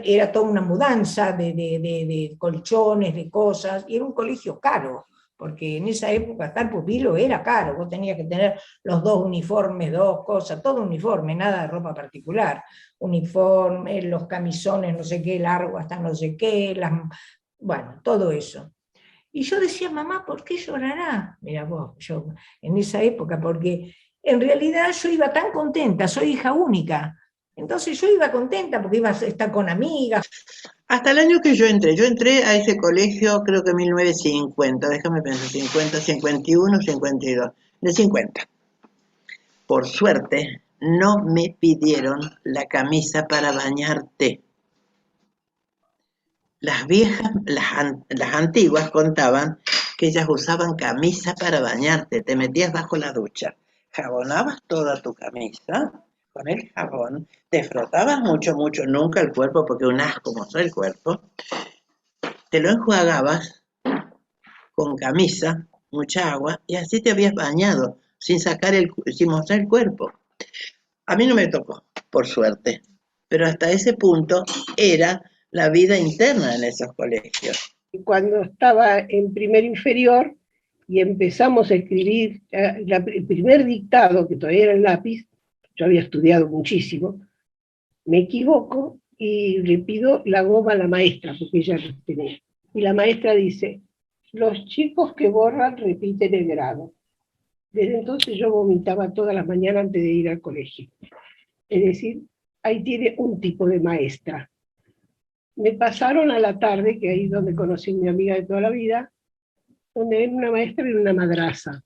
era toda una mudanza de colchones, de cosas, y era un colegio caro, porque en esa época estar pupilo era caro, vos tenías que tener los 2 uniformes, 2 cosas, todo uniforme, nada de ropa particular, uniforme, los camisones, no sé qué, largo hasta no sé qué, bueno, todo eso. Y yo decía, mamá, ¿por qué llorará? Mira vos, yo en esa época, porque en realidad yo iba tan contenta, soy hija única, entonces yo iba contenta porque iba a estar con amigas. Hasta el año que yo entré a ese colegio, creo que en 1950, déjame pensar, 50, 51, 52, de 50. Por suerte, no me pidieron la camisa para bañarte. Las viejas, las antiguas contaban que ellas usaban camisa para bañarte, te metías bajo la ducha, jabonabas toda tu camisa con el jabón, te frotabas mucho, nunca el cuerpo, porque un asco mostrar el cuerpo, te lo enjuagabas con camisa, mucha agua, y así te habías bañado, sin mostrar el cuerpo. A mí no me tocó, por suerte, pero hasta ese punto era la vida interna en esos colegios. Cuando estaba en primero inferior y empezamos a escribir el primer dictado, que todavía era en lápiz, yo había estudiado muchísimo, me equivoco y le pido la goma a la maestra, porque ella lo tenía. Y la maestra dice, los chicos que borran repiten el grado. Desde entonces yo vomitaba todas las mañanas antes de ir al colegio. Es decir, ahí tiene un tipo de maestra. Me pasaron a la tarde, que ahí es donde conocí a mi amiga de toda la vida, donde era una maestra y una madraza.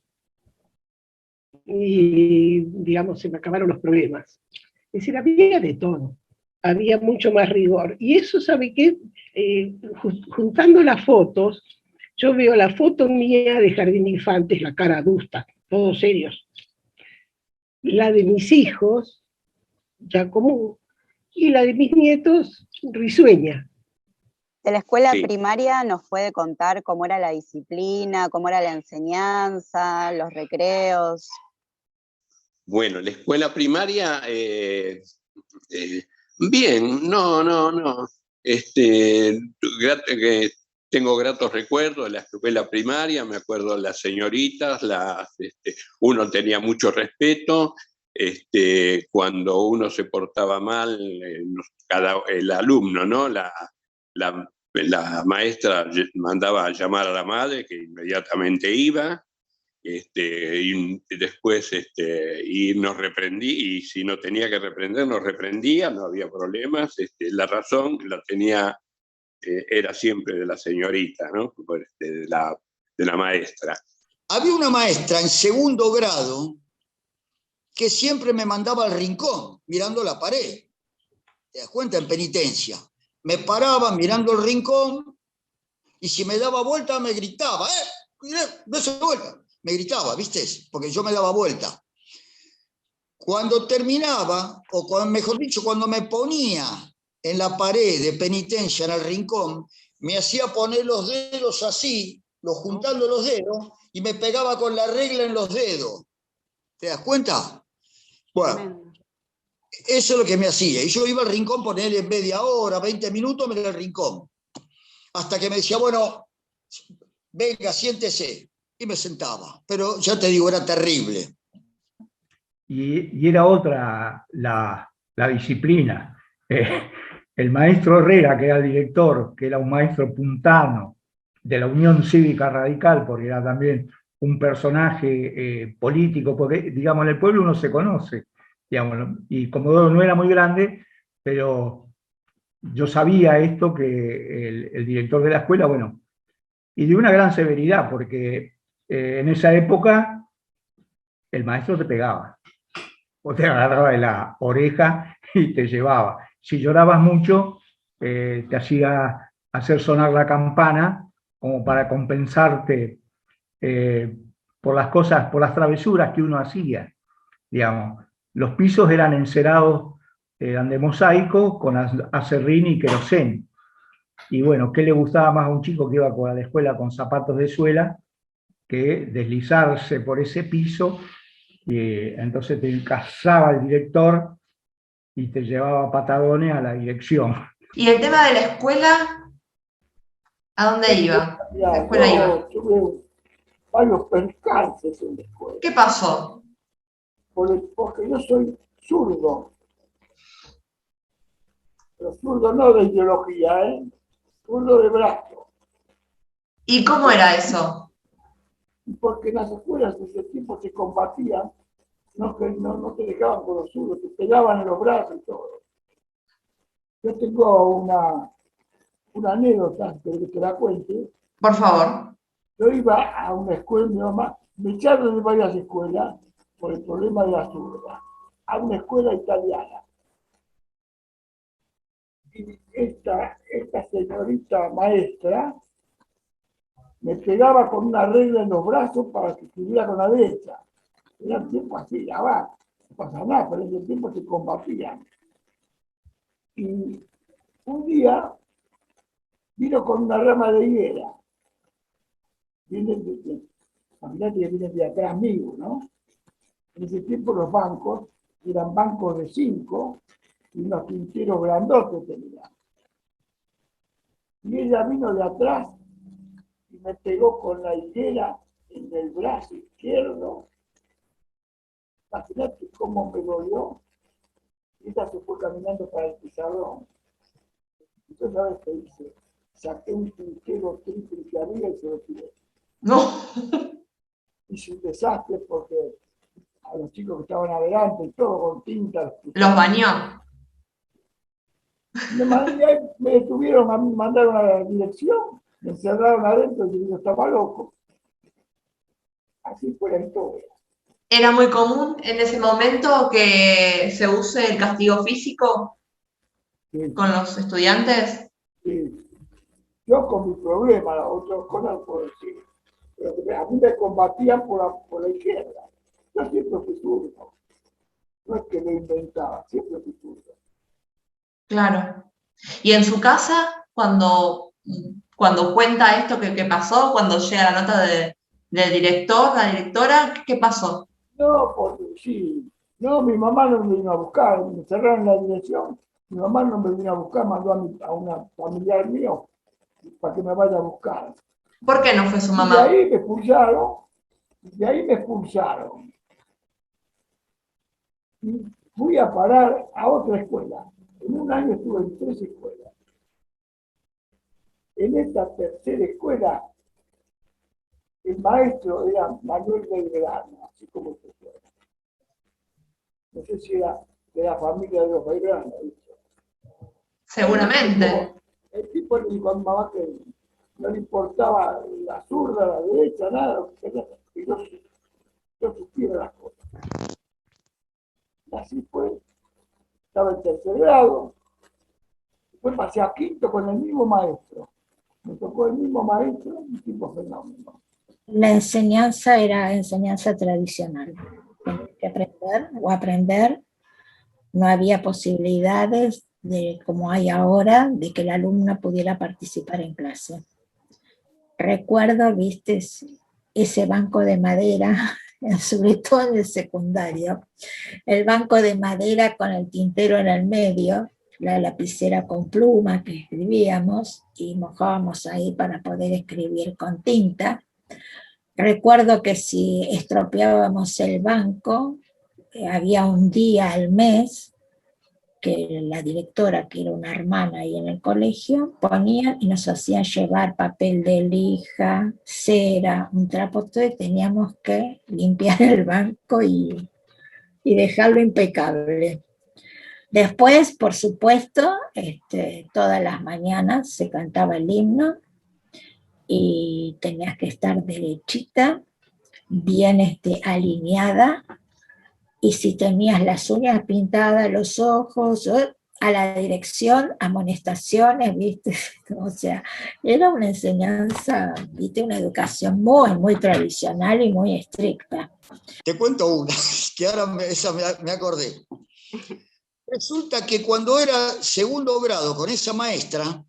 Y, digamos, se me acabaron los problemas. Es decir, había de todo. Había mucho más rigor. Y eso, ¿sabe qué? Juntando las fotos, yo veo la foto mía de Jardín de Infantes, la cara adusta, todos serios. La de mis hijos, ya común, y la de mis nietos, risueña. De la escuela primaria nos puede contar cómo era la disciplina, cómo era la enseñanza, los recreos. Bueno, la escuela primaria, bien, no. Tengo gratos recuerdos de la escuela primaria, me acuerdo de las señoritas, uno tenía mucho respeto, cuando uno se portaba mal, el alumno, ¿no? la maestra mandaba a llamar a la madre, que inmediatamente iba, y después y nos reprendí, y si no tenía que reprender, nos reprendía, no había problemas. La razón la tenía, era siempre de la señorita, ¿no? De la maestra. Había una maestra en segundo grado que siempre me mandaba al rincón, mirando la pared. ¿Te das cuenta? En penitencia. Me paraba mirando el rincón y si me daba vuelta me gritaba, ¡dése vuelta! Me gritaba, ¿viste? Porque yo me daba vuelta. Cuando terminaba, o mejor dicho, cuando me ponía en la pared de penitencia en el rincón, me hacía poner los dedos así, juntando los dedos, y me pegaba con la regla en los dedos. ¿Te das cuenta? Bueno, eso es lo que me hacía. Y yo iba al rincón, ponerle media hora, 20 minutos, me iba al rincón. Hasta que me decía, bueno, venga, siéntese. Y me sentaba. Pero ya te digo, era terrible. Y era otra la disciplina. El maestro Herrera, que era el director, que era un maestro puntano de la Unión Cívica Radical, porque era también un personaje político, porque, digamos, en el pueblo uno se conoce, digamos, y Comodoro no era muy grande, pero yo sabía esto, que el director de la escuela, bueno, y de una gran severidad, porque en esa época el maestro te pegaba, o te agarraba de la oreja y te llevaba. Si llorabas mucho, te hacía hacer sonar la campana, como para compensarte por las cosas, por las travesuras que uno hacía, digamos. Los pisos eran encerados, eran de mosaico, con acerrín y querosén. Y bueno, ¿qué le gustaba más a un chico que iba a la escuela con zapatos de suela que deslizarse por ese piso? Y entonces te casaba el director y te llevaba patadones a la dirección. ¿Y el tema de la escuela? ¿A dónde iba? ¿A la escuela iba? Tuve varios percances en la escuela. ¿Qué pasó? Porque yo soy zurdo. Pero zurdo no de ideología, zurdo de brazo. ¿Y cómo era eso? Porque en las escuelas de ese tipo se combatían, no te dejaban con los zurdos, te pegaban en los brazos y todo. Yo tengo una anécdota, que te la cuente. Por favor. Yo iba a una escuela, mi mamá, me echaron de varias escuelas por el problema de la zurda, a una escuela italiana. Y esta señorita maestra me pegaba con una regla en los brazos para que estuviera con la derecha. Era un tiempo así, ya va, no pasa nada, pero en ese tiempo se combatían. Y un día vino con una rama de higuera. Imagínate que vienen de atrás mío, ¿no? En ese tiempo los bancos eran bancos de 5 y unos quinteros grandotes tenían. Y ella vino de atrás y me pegó con la higuera en el brazo izquierdo. Imagínate cómo me dolió. Y ella se fue caminando para el pizarrón. Entonces, ¿sabes qué hice? Saqué un quintero triple que había y se lo tiré. No. Hice un desastre porque a los chicos que estaban adelante y todo con tinta. ¿Los bañó? Me detuvieron, me mandaron a la dirección, me encerraron adentro y yo estaba loco. Así fue la historia. ¿Era muy común en ese momento que se use el castigo físico con los estudiantes? Sí. Yo con mi problema, otras cosas puedo decir. Pero a mí me combatían por la izquierda. Yo siempre fui zurdo. No es que me inventaba, siempre fui zurdo. Claro. ¿Y en su casa, cuando cuenta esto que pasó, cuando llega la nota del director, la directora, qué pasó? No, porque sí. No, mi mamá no me vino a buscar, me cerraron la dirección. Mi mamá no me vino a buscar, mandó a una familiar mío para que me vaya a buscar. ¿Por qué no fue su mamá? Y de ahí me expulsaron. Y fui a parar a otra escuela. En un año estuve en 3 escuelas. en esta tercera escuela, el maestro era Manuel Belgrano, así como se llama. No sé si era de la familia de los Belgrano. Seguramente. El tipo le dijo a mi mamá que no le importaba la zurda, la derecha, nada, que yo supiera las cosas. Y así fue. Estaba en tercer grado. Después pasé a quinto con el mismo maestro. Me tocó el mismo maestro, un tipo fenómeno. La enseñanza era enseñanza tradicional. Tenías que aprender o aprender. No había posibilidades de, como hay ahora, de que el alumno pudiera participar en clase. Recuerdo, viste, ese banco de madera, sobre todo en el secundario, el banco de madera con el tintero en el medio, la lapicera con pluma que escribíamos y mojábamos ahí para poder escribir con tinta. Recuerdo que si estropeábamos el banco, había un día al mes que la directora, que era una hermana ahí en el colegio, ponía y nos hacían llevar papel de lija, cera, un trapo, todo, y teníamos que limpiar el banco y dejarlo impecable. Después, por supuesto, todas las mañanas se cantaba el himno y tenías que estar derechita, bien alineada, y si tenías las uñas pintadas, los ojos, a la dirección, amonestaciones, ¿viste? O sea, era una enseñanza, ¿viste? Una educación muy, muy tradicional y muy estricta. Te cuento una, que ahora me acordé. Resulta que cuando era segundo grado con esa maestra,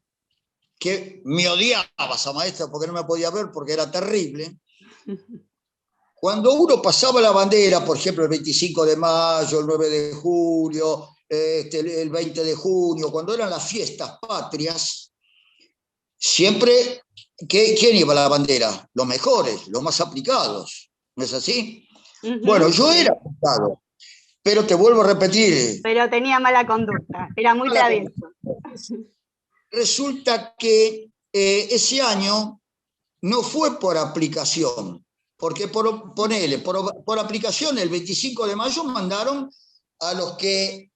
que me odiaba esa maestra porque no me podía ver porque era terrible, cuando uno pasaba la bandera, por ejemplo, el 25 de mayo, el 9 de julio, el 20 de junio, cuando eran las fiestas patrias, siempre, ¿quién iba a la bandera? Los mejores, los más aplicados, ¿no es así? Bueno, yo era aplicado, pero te vuelvo a repetir. Pero tenía mala conducta, era muy travieso. Resulta que ese año no fue por aplicación, porque por aplicación el 25 de mayo mandaron a los que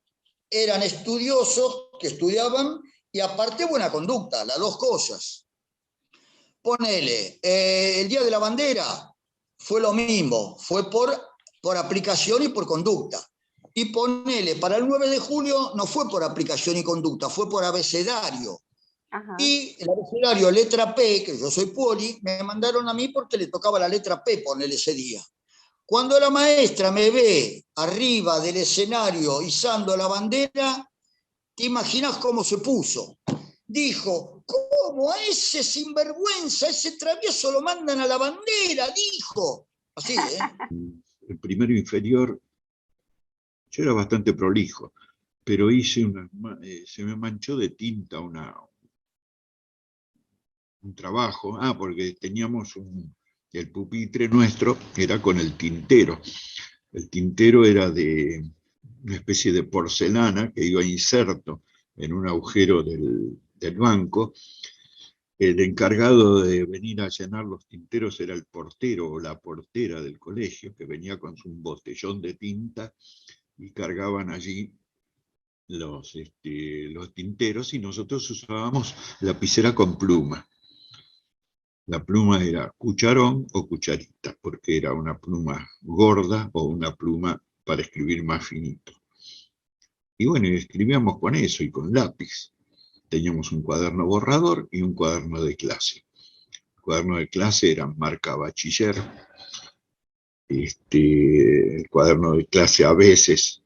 eran estudiosos, que estudiaban, y aparte buena conducta, las dos cosas. Ponele, el Día de la Bandera fue lo mismo, fue por aplicación y por conducta. Y ponele, para el 9 de julio no fue por aplicación y conducta, fue por abecedario. Ajá. Y el abecedario letra P, que yo soy poli, me mandaron a mí porque le tocaba la letra P poner ese día. Cuando la maestra me ve arriba del escenario izando la bandera, te imaginas cómo se puso. Dijo, ¿cómo a ese sinvergüenza, ese travieso lo mandan a la bandera? Dijo. Así, ¿eh? El primero inferior, yo era bastante prolijo, pero hice se me manchó de tinta un trabajo, porque teníamos el pupitre nuestro era con el tintero. El tintero era de una especie de porcelana que iba inserto en un agujero del banco. El encargado de venir a llenar los tinteros era el portero o la portera del colegio, que venía con su botellón de tinta y cargaban allí los tinteros, y nosotros usábamos lapicera con pluma. La pluma era cucharón o cucharita, porque era una pluma gorda o una pluma para escribir más finito. Y bueno, escribíamos con eso y con lápiz. Teníamos un cuaderno borrador y un cuaderno de clase. El cuaderno de clase era marca bachiller. El cuaderno de clase a veces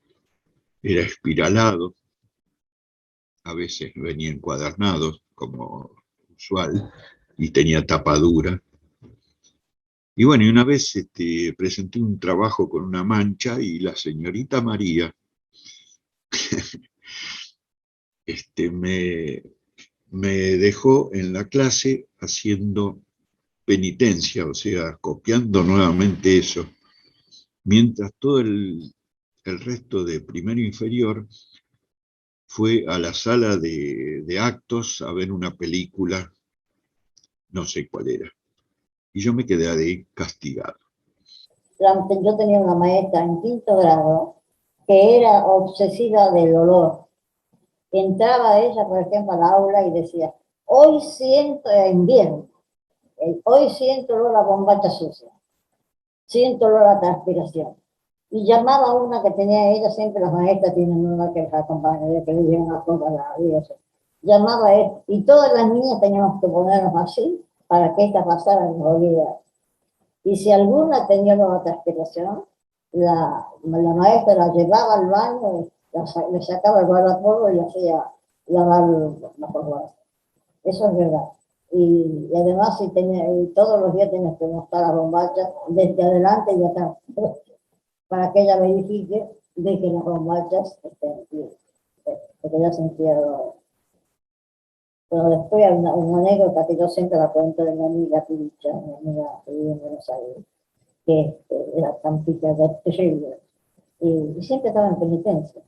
era espiralado, a veces venía encuadernado, como usual, y tenía tapa dura. Y bueno, y una vez presenté un trabajo con una mancha y la señorita María me dejó en la clase haciendo penitencia, o sea, copiando nuevamente eso, mientras todo el resto de primero inferior fue a la sala de actos a ver una película no sé cuál era. Y yo me quedé ahí castigado. Yo tenía una maestra en quinto grado que era obsesiva del olor. Entraba ella, por ejemplo, al aula y decía, hoy siento, en invierno, hoy siento olor a bombacha sucia, siento olor a transpiración. Y llamaba a una que tenía ella, siempre las maestras tienen una que les acompaña, que le llevan una cosa a la vida. Llamaba a él, y todas las niñas teníamos que ponernos así para que esta pasara y nos olvidara. Y si alguna tenía una transpiración, la maestra la llevaba al baño, le sacaba el guardapolvo y le hacía lavar los polvos. Eso es verdad. Y además, y todos los días tenías que mostrar las bombachas desde adelante y atrás, para que ella verifique de que las bombachas estén bien, porque ya sentía dolor. Pero después hay una anécdota que yo siempre la cuento de mi amiga Pilicha, mi amiga que vive en Buenos Aires, que era campita de terrible, y siempre estaba en penitencia.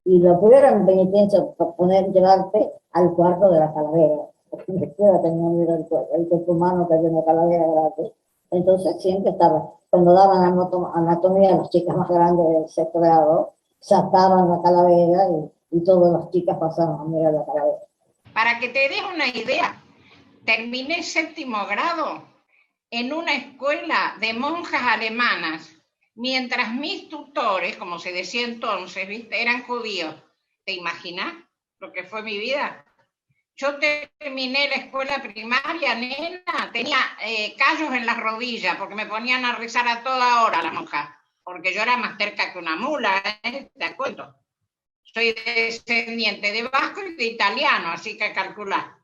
Y lo primero en penitencia para llevarte al cuarto de la calavera, porque en la escuela tenía el cuerpo humano que había una calavera gratis. Entonces siempre estaba, cuando daban anatomía a las chicas más grandes del sexto grado, sacaban la calavera y todas las chicas pasaban a mirar la calavera. Para que te des una idea, terminé séptimo grado en una escuela de monjas alemanas, mientras mis tutores, como se decía entonces, ¿viste?, eran judíos. ¿Te imaginas lo que fue mi vida? Yo terminé la escuela primaria, nena, tenía callos en las rodillas porque me ponían a rezar a toda hora la monja, porque yo era más terca que una mula, te cuento. Soy descendiente de vasco y de italiano, así que calculá.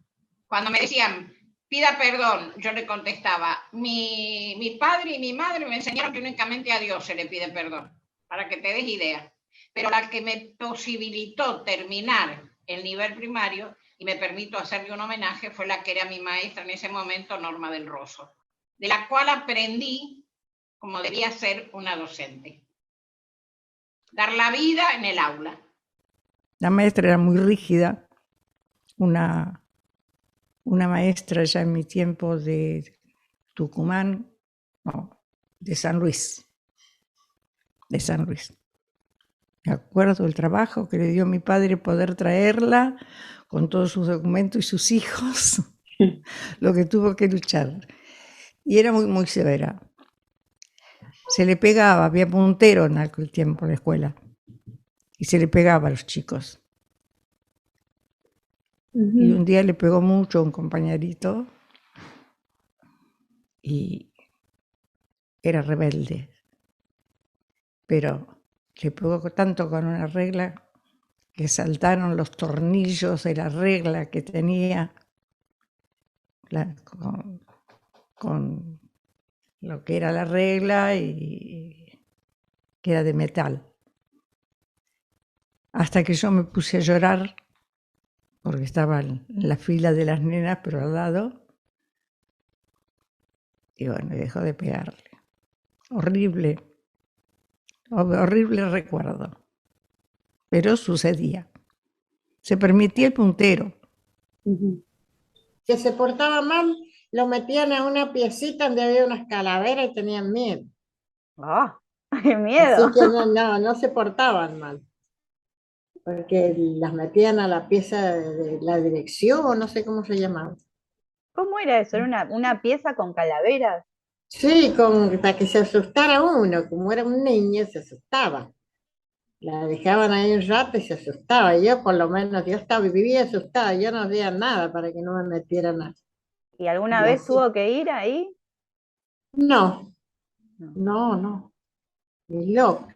Cuando me decían, pida perdón, yo le contestaba, mi padre y mi madre me enseñaron que únicamente a Dios se le pide perdón, para que te des idea. Pero la que me posibilitó terminar el nivel primario, y me permito hacerle un homenaje, fue la que era mi maestra en ese momento, Norma del Rosso, de la cual aprendí cómo debía ser una docente. Dar la vida en el aula. La maestra era muy rígida, una maestra ya en mi tiempo de Tucumán, no, de San Luis. Me acuerdo del trabajo que le dio mi padre poder traerla con todos sus documentos y sus hijos, lo que tuvo que luchar. Y era muy, muy severa. Se le pegaba, había puntero en aquel tiempo en la escuela, y se le pegaba a los chicos. Y un día le pegó mucho a un compañerito y era rebelde, pero le pegó tanto con una regla que saltaron los tornillos de la regla que tenía con lo que era la regla y que era de metal. Hasta que yo me puse a llorar porque estaba en la fila de las nenas, pero al lado, y bueno, dejó de pegarle. Horrible, horrible recuerdo, pero sucedía. Se permitía el puntero. Que se portaba mal, lo metían a una piecita donde había unas calaveras y tenían miedo. ¡Ah! ¡Qué miedo! Así que no se portaban mal. Porque las metían a la pieza de la dirección, no sé cómo se llamaba. ¿Cómo era eso? ¿Era una pieza con calaveras? Sí, para que se asustara uno, como era un niño, se asustaba. La dejaban ahí un rato y se asustaba. Y yo por lo menos, vivía asustada, yo no hacía nada para que no me metieran nada. ¿Y alguna vez tuvo que ir ahí? No, ni loco.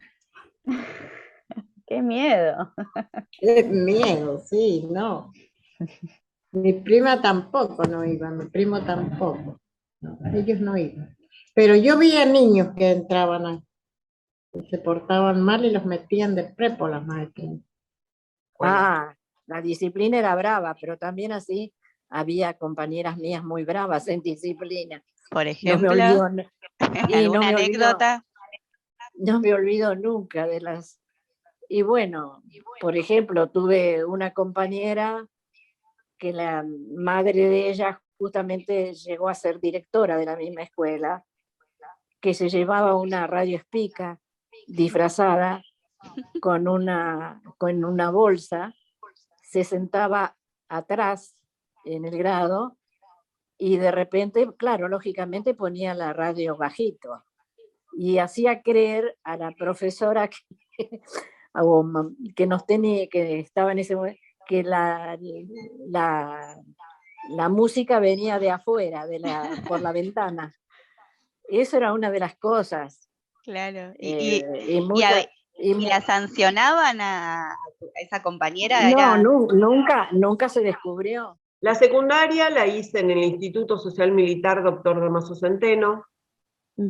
¡Qué miedo! ¡Qué miedo! Sí, no. Mi prima tampoco no iba, mi primo tampoco. No, ellos no iban. Pero yo veía niños que entraban ahí, que se portaban mal y los metían de prepo las maestras. La disciplina era brava, pero también así había compañeras mías muy bravas en disciplina. Por ejemplo, ¿alguna anécdota? No me olvido nunca de las... Y bueno, por ejemplo, tuve una compañera que la madre de ella justamente llegó a ser directora de la misma escuela, que se llevaba una radio espica disfrazada con una bolsa, se sentaba atrás en el grado y de repente, claro, lógicamente ponía la radio bajito y hacía creer a la profesora que nos tenía, que estaba en ese momento, que la música venía de afuera, por la ventana. Eso era una de las cosas. Claro. Y ¿Y la sancionaban a esa compañera? No, nunca se descubrió. La secundaria la hice en el Instituto Social Militar Dr. Damaso Centeno,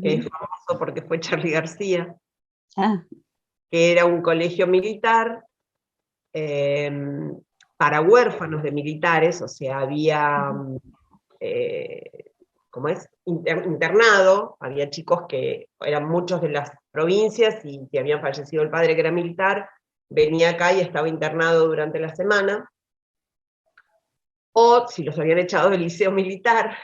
que es famoso porque fue Charly García, que era un colegio militar para huérfanos de militares, o sea, había, internado, había chicos que eran muchos de las provincias y que habían fallecido el padre que era militar, venía acá y estaba internado durante la semana, o si los habían echado del liceo militar,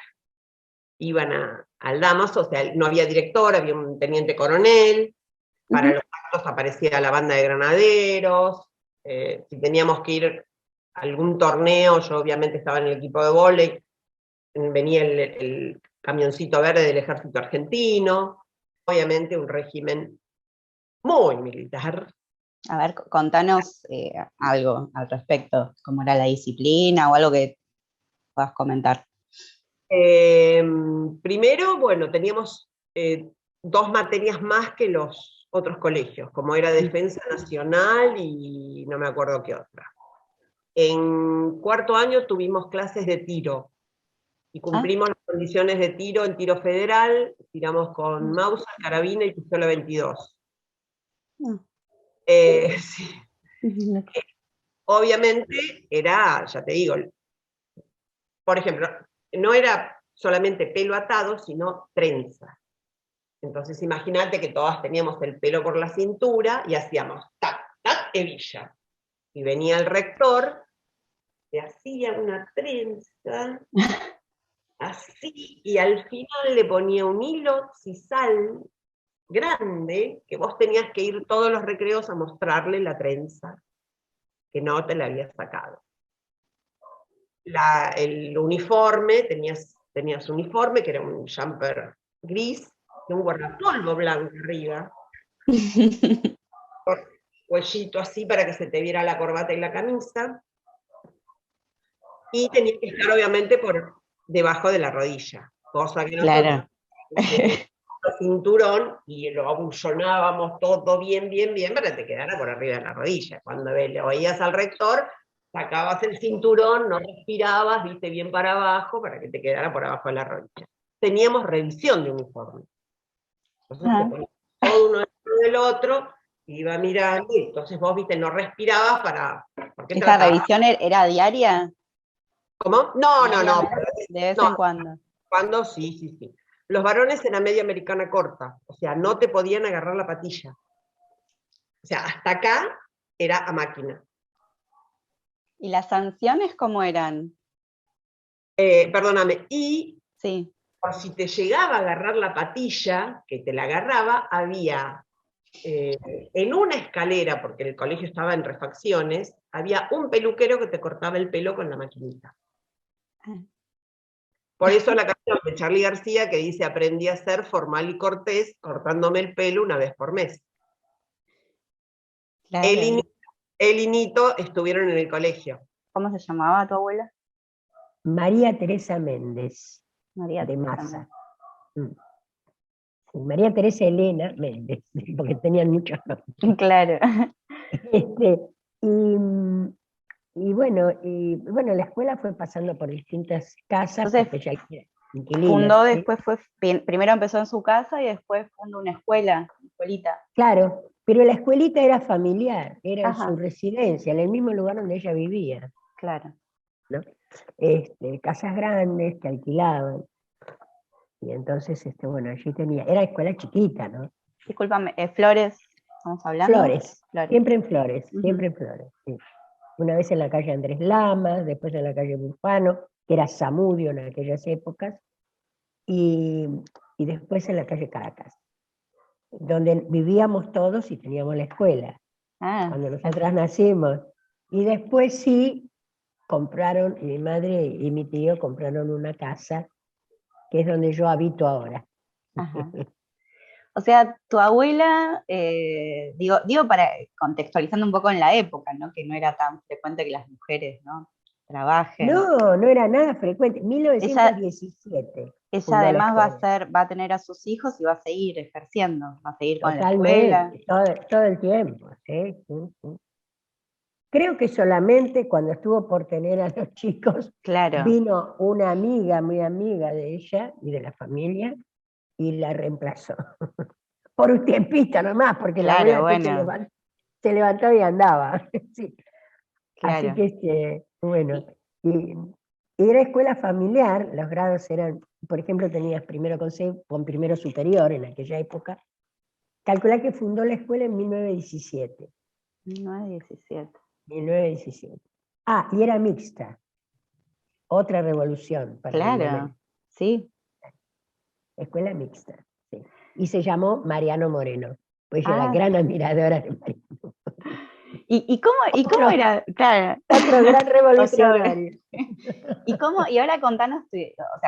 iban al Damaso, o sea, no había director, había un teniente coronel, para los actos aparecía la banda de granaderos, si teníamos que ir a algún torneo, yo obviamente estaba en el equipo de vóley, venía el camioncito verde del ejército argentino, obviamente un régimen muy militar. A ver, contanos algo al respecto, cómo era la disciplina o algo que puedas comentar. Primero, bueno, teníamos 2 materias más que los otros colegios, como era Defensa Nacional y no me acuerdo qué otra. En cuarto año tuvimos clases de tiro, y cumplimos las condiciones de tiro en tiro federal, tiramos con Mauser, carabina y pistola 22. Sí. Obviamente era, ya te digo, por ejemplo, no era solamente pelo atado, sino trenza. Entonces imagínate que todas teníamos el pelo por la cintura y hacíamos tac, tac, hebilla. Y venía el rector, le hacía una trenza, así, y al final le ponía un hilo sisal grande, que vos tenías que ir todos los recreos a mostrarle la trenza, que no te la habías sacado. El uniforme, tenías uniforme, que era un jumper gris, y un guardapolvo blanco arriba, cuellito así para que se te viera la corbata y la camisa, y tenía que estar obviamente por debajo de la rodilla, cosa que nosotros teníamos el cinturón y lo abullonábamos todo bien para que te quedara por arriba de la rodilla. Cuando le oías al rector, sacabas el cinturón, no respirabas, viste bien para abajo, para que te quedara por abajo de la rodilla. Teníamos revisión de uniforme. Entonces te ponías todo uno dentro del otro, iba mirando, y entonces vos, viste, no respirabas para... ¿Esa revisión era diaria? ¿Cómo? No. De vez en cuando. Cuando sí. Los varones en la media americana corta, o sea, no te podían agarrar la patilla. O sea, hasta acá era a máquina. ¿Y las sanciones cómo eran? Perdóname, y sí, por si te llegaba a agarrar la patilla, que te la agarraba, había en una escalera, porque el colegio estaba en refacciones, había un peluquero que te cortaba el pelo con la maquinita. Por eso la canción de Charly García que dice: aprendí a ser formal y cortés, cortándome el pelo una vez por mes. Claro. Él y Nito estuvieron en el colegio. ¿Cómo se llamaba tu abuela? María Teresa Méndez, María de Massa. Sí, María Teresa Elena Méndez, porque tenían muchos nombres. Claro. Y bueno, la escuela fue pasando por distintas casas. Entonces, ya inquilinas, fundó, ¿sí? después primero empezó en su casa y después fundó una escuelita. Claro, pero la escuelita era familiar, era Ajá. su residencia, en el mismo lugar donde ella vivía. Claro. ¿No? Casas grandes que alquilaban. Y entonces, allí tenía, era escuela chiquita, ¿no? Discúlpame, Flores, ¿estamos hablando? Flores, siempre en Flores, siempre en Flores, sí. Una vez en la calle Andrés Lamas, después en la calle Bufano, que era Zamudio en aquellas épocas, y después en la calle Caracas, donde vivíamos todos y teníamos la escuela, cuando nosotras nacimos. Y después sí, compraron, mi madre y mi tío compraron una casa, que es donde yo habito ahora. Ajá. O sea, tu abuela, digo para contextualizando un poco en la época, ¿no? Que no era tan frecuente que las mujeres, ¿no? Trabajen. No, no era nada frecuente. 1917. Ella fundó la además escuela. va a tener a sus hijos y va a seguir ejerciendo, va a seguir con la Totalmente, escuela. todo el tiempo. ¿Sí? Creo que solamente cuando estuvo por tener a los chicos, Claro. vino una amiga, muy amiga de ella y de la familia, y la reemplazó. Por un tiempito nomás, porque la Claro, abuela bueno. se levantaba y andaba. Sí. Así Claro. que, bueno, y era escuela familiar, los grados eran, por ejemplo, tenías primero con primero superior en aquella época. Calculá que fundó la escuela en 1917. 1917. 1917. Ah, y era mixta. Otra revolución para el Claro, momento. sí. Escuela mixta, sí. Y se llamó Mariano Moreno, pues yo era Ah. gran admiradora de Mariano. ¿Y cómo era? Claro. Otro gran revolucionario. Y ahora contanos,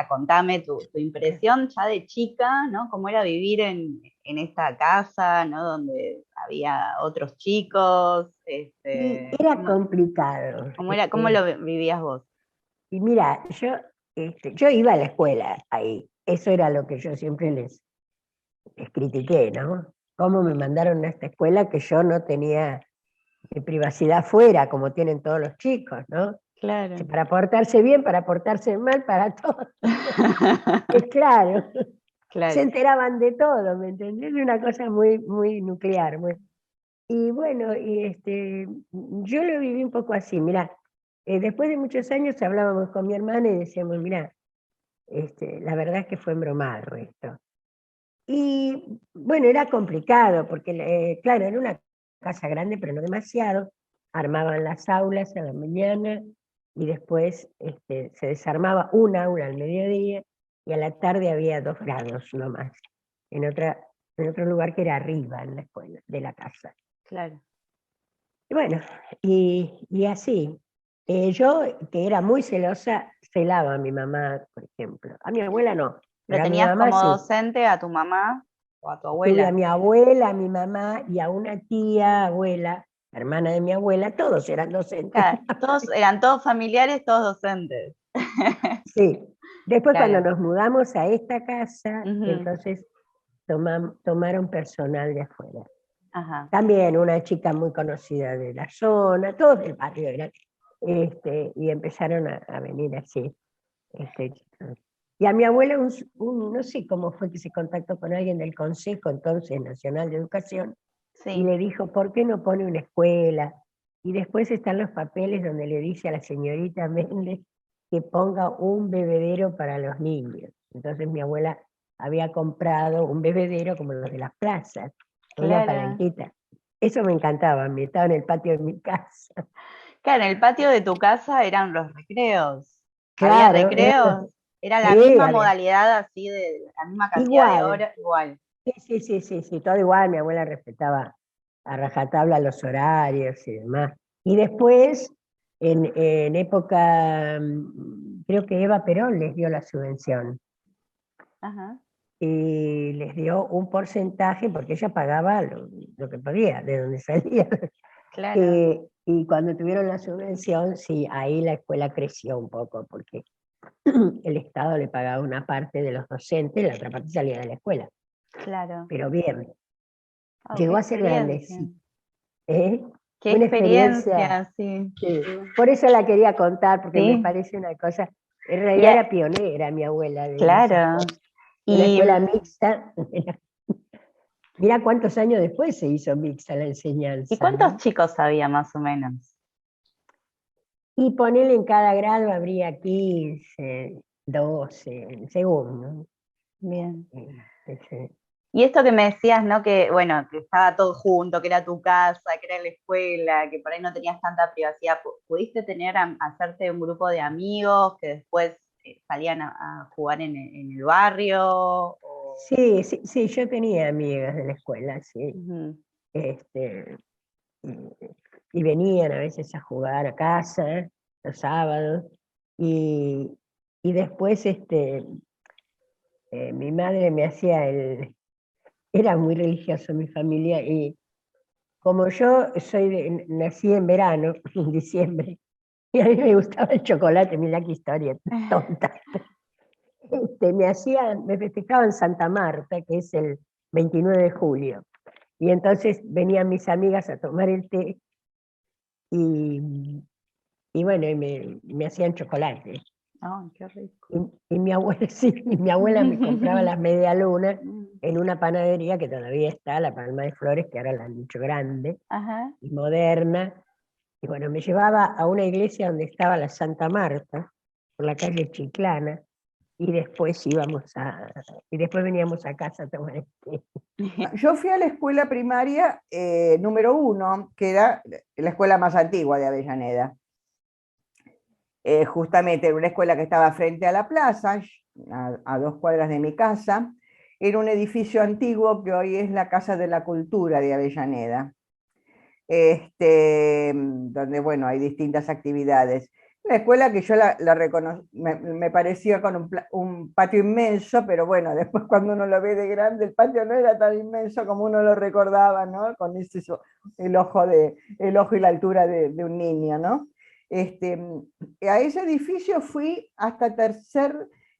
contame tu impresión ya de chica, ¿no? Cómo era vivir en esta casa, ¿no? Donde había otros chicos. Y era complicado. ¿Cómo lo vivías vos? Y mira, yo iba a la escuela ahí. Eso era lo que yo siempre les critiqué, ¿no? Cómo me mandaron a esta escuela que yo no tenía privacidad fuera, como tienen todos los chicos, ¿no? Claro. Para portarse bien, para portarse mal, para todo. Es claro. Se enteraban de todo, ¿me entendés? Una cosa muy, muy nuclear. Y bueno, yo lo viví un poco así, mirá, después de muchos años hablábamos con mi hermana y decíamos, mirá, la verdad es que fue embromado esto. Y bueno, era complicado, porque claro, era una casa grande, pero no demasiado, armaban las aulas a la mañana, y después se desarmaba un aula al mediodía, y a la tarde había 2 grados, no más, en otro lugar que era arriba, en la escuela, de la casa. Claro. Y bueno, y así. Yo, que era muy celosa, celaba a mi mamá, por ejemplo. A mi abuela no, ¿Lo pero a mi tenías mamá como sí. docente a tu mamá o a tu Tuve abuela? a mi abuela, a mi mamá y a una tía, abuela, hermana de mi abuela, todos eran docentes. Claro, eran todos familiares, todos docentes. Sí. Después Claro. cuando nos mudamos a esta casa, entonces tomaron personal de afuera. Ajá. También una chica muy conocida de la zona, todos del barrio eran, y empezaron a venir así. Y a mi abuela, no sé cómo fue que se contactó con alguien del Consejo entonces Nacional de Educación, y le dijo, ¿por qué no pone una escuela? Y después están los papeles donde le dice a la señorita Méndez que ponga un bebedero para los niños. Entonces mi abuela había comprado un bebedero como los de las plazas, una Claro. palanquita. Eso me encantaba, estaba en el patio de mi casa. Claro, en el patio de tu casa eran los recreos. ¿Había Claro, recreos? ¿Era la sí, misma había- modalidad así, de la misma cantidad de igual. horas? Igual. Sí, todo igual, mi abuela respetaba a rajatabla los horarios y demás. Y después, en época, creo que Eva Perón les dio la subvención, Ajá. y les dio un porcentaje, porque ella pagaba lo que podía, de donde salía. Claro. Y cuando tuvieron la subvención, sí, ahí la escuela creció un poco, porque el Estado le pagaba una parte de los docentes, la otra parte salía de la escuela. Claro. Pero bien, Oh, llegó qué a ser experiencia. grandecita. ¿Eh? Qué Una experiencia. experiencia, sí. Sí. Por eso la quería contar, porque me Sí. parece una cosa. En realidad era pionera mi abuela de esas Claro. cosas. Una escuela mixta. Mira cuántos años después se hizo mixta la enseñanza. ¿Y cuántos ¿no? chicos había más o menos? Y ponerle en cada grado habría 15, 12, según, ¿no? Bien. Sí. Y esto que me decías, ¿no? Que, bueno, que estaba todo junto, que era tu casa, que era la escuela, que por ahí no tenías tanta privacidad. ¿Pudiste hacerte un grupo de amigos que después salían a jugar en el barrio? O... Sí, sí, sí, yo tenía amigas de la escuela, sí. Este, y venían a veces a jugar a casa los sábados. Y después mi madre me hacía era muy religioso mi familia, y como yo nací en verano, en diciembre, y a mí me gustaba el chocolate, mirá qué historia tonta. Me festejaban Santa Marta, que es el 29 de julio, y entonces venían mis amigas a tomar el té, y bueno, y me hacían chocolate. ¡Ay, qué rico! Y mi abuela, sí, mi abuela me compraba las medialunas en una panadería que todavía está, la Palma de Flores, que ahora la han hecho grande y moderna. Y bueno, me llevaba a una iglesia donde estaba la Santa Marta, por la calle Chiclana, y después veníamos a casa a tomar el té. Yo fui a la escuela primaria número 1, que era la escuela más antigua de Avellaneda. Justamente era una escuela que estaba frente a la plaza, a 2 cuadras de mi casa. Era un edificio antiguo que hoy es la Casa de la Cultura de Avellaneda, donde, bueno, hay distintas actividades. Una escuela que yo la reconocí, me parecía con un patio inmenso, pero bueno, después cuando uno lo ve de grande, el patio no era tan inmenso como uno lo recordaba, ¿no? Con el ojo y la altura de un niño, ¿no? A ese edificio fui hasta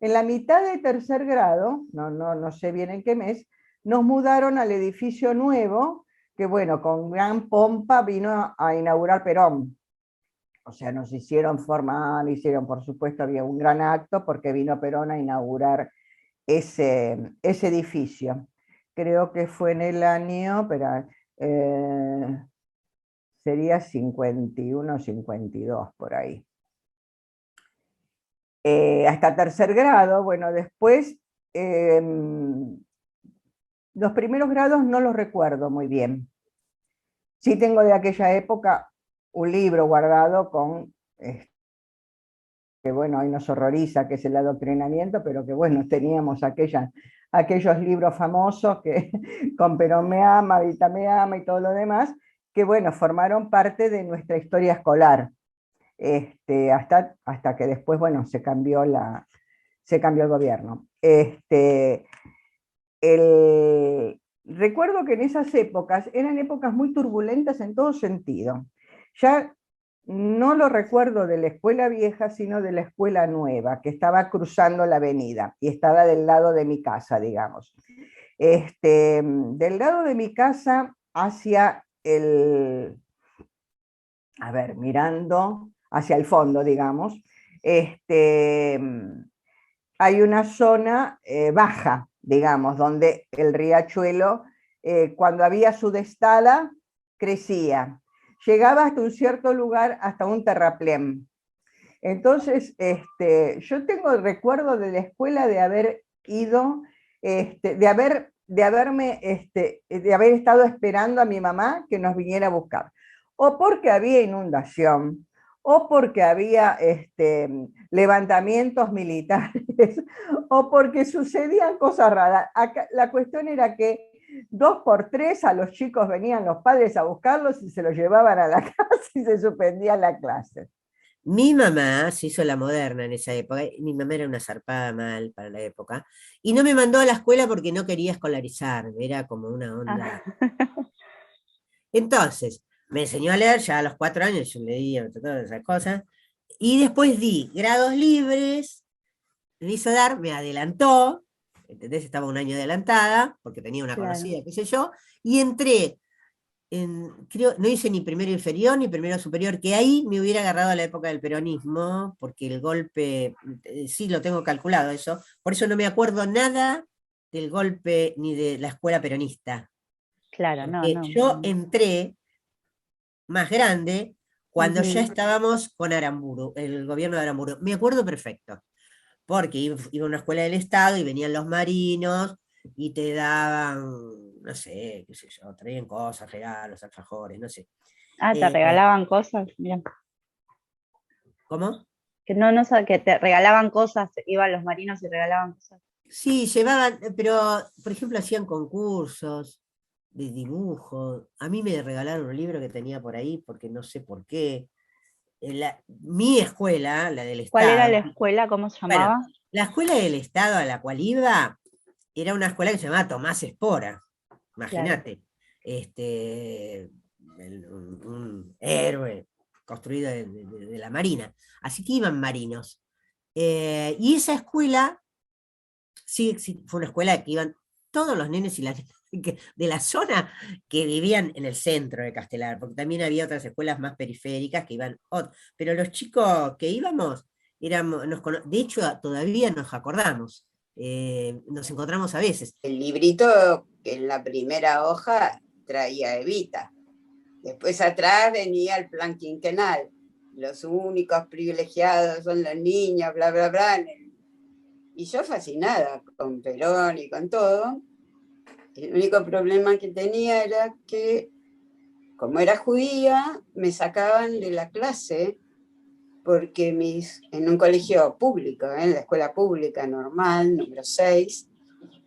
en la mitad de tercer grado, no sé bien en qué mes, nos mudaron al edificio nuevo, que bueno, con gran pompa vino a inaugurar Perón. O sea, nos hicieron por supuesto, había un gran acto porque vino Perón a inaugurar ese edificio. Creo que fue en el año, pero sería 51, 52, por ahí. Hasta tercer grado, bueno, después, los primeros grados no los recuerdo muy bien. Sí tengo de aquella época un libro guardado que bueno, hoy nos horroriza, que es el adoctrinamiento, pero que bueno, teníamos aquellos libros famosos que con Perón me ama, Vita me ama y todo lo demás, que bueno, formaron parte de nuestra historia escolar, hasta que después, bueno, se cambió el gobierno. Recuerdo que en esas épocas eran épocas muy turbulentas en todo sentido. Ya no lo recuerdo de la escuela vieja, sino de la escuela nueva, que estaba cruzando la avenida y estaba del lado de mi casa, digamos. Del lado de mi casa hacia mirando hacia el fondo, digamos, hay una zona baja, digamos, donde el riachuelo, cuando había su destada, crecía. Llegaba hasta un cierto lugar, hasta un terraplén. Entonces, yo tengo el recuerdo de la escuela de haber ido, de haber estado esperando a mi mamá que nos viniera a buscar. O porque había inundación, o porque había levantamientos militares, o porque sucedían cosas raras. La cuestión era que 2 por 3 a los chicos venían los padres a buscarlos y se los llevaban a la casa y se suspendía la clase. Mi mamá se hizo la moderna en esa época, mi mamá era una zarpada mal para la época, y no me mandó a la escuela porque no quería escolarizarme, era como una onda. Entonces, me enseñó a leer, ya a los 4 años yo leía todas esas cosas, y después di grados libres, me hizo dar, me adelantó, ¿entendés? Estaba un año adelantada, porque tenía una conocida, qué sé yo, y entré, creo, no hice ni primero inferior ni primero superior, que ahí me hubiera agarrado a la época del peronismo, porque el golpe, sí lo tengo calculado eso, por eso no me acuerdo nada del golpe ni de la escuela peronista. Claro, no. Yo entré más grande cuando ya estábamos con Aramburu, el gobierno de Aramburu. Me acuerdo perfecto, porque iba a una escuela del Estado y venían los marinos, y te daban, no sé, qué sé yo, traían cosas, regalos, alfajores, no sé. Ah, te regalaban cosas, mira. ¿Cómo? Que no, que te regalaban cosas, iban los marinos y regalaban cosas. Sí, llevaban, pero por ejemplo hacían concursos de dibujo. A mí me regalaron un libro que tenía por ahí, porque no sé por qué. Mi escuela, la del ¿Cuál era Estado. la escuela? ¿Cómo se Bueno, llamaba? la escuela del Estado a la cual iba era una escuela que se llamaba Tomás Espora. Imagínate. Un héroe construido de la Marina. Así que iban marinos. Y esa escuela, sí, fue una escuela que iban todos los nenes y las de la zona que vivían en el centro de Castelar, porque también había otras escuelas más periféricas que iban, pero los chicos que íbamos, de hecho todavía nos acordamos, nos encontramos a veces. El librito en la primera hoja traía Evita, después atrás venía el plan quinquenal, los únicos privilegiados son los niños, bla, bla, bla, y yo fascinada con Perón y con todo. El único problema que tenía era que, como era judía, me sacaban de la clase porque en un colegio público, en la escuela pública normal, número 6,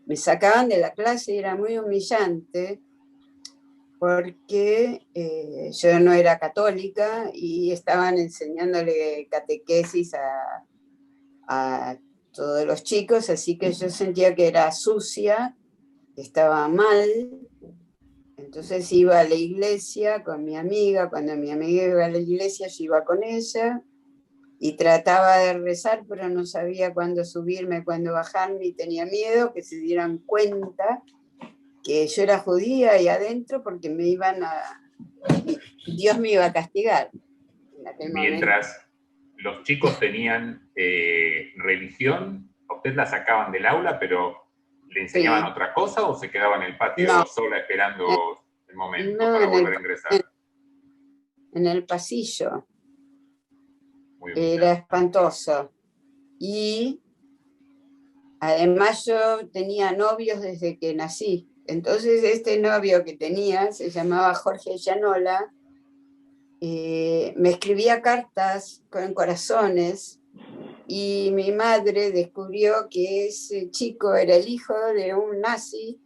me sacaban de la clase y era muy humillante porque yo no era católica y estaban enseñándole catequesis a todos los chicos, así que yo sentía que era sucia, estaba mal. Entonces iba a la iglesia con mi amiga, cuando mi amiga iba a la iglesia yo iba con ella y trataba de rezar, pero no sabía cuándo subirme, cuándo bajarme y tenía miedo que se dieran cuenta que yo era judía ahí adentro porque Dios me iba a castigar. Mientras los chicos tenían religión, a usted la sacaban del aula, pero ¿le enseñaban otra cosa o se quedaba en el patio sola esperando el momento para volver a ingresar? En el pasillo. Era espantoso. Y además yo tenía novios desde que nací. Entonces este novio que tenía se llamaba Jorge Llanola. Me escribía cartas con corazones y mi madre descubrió que ese chico era el hijo de un nazi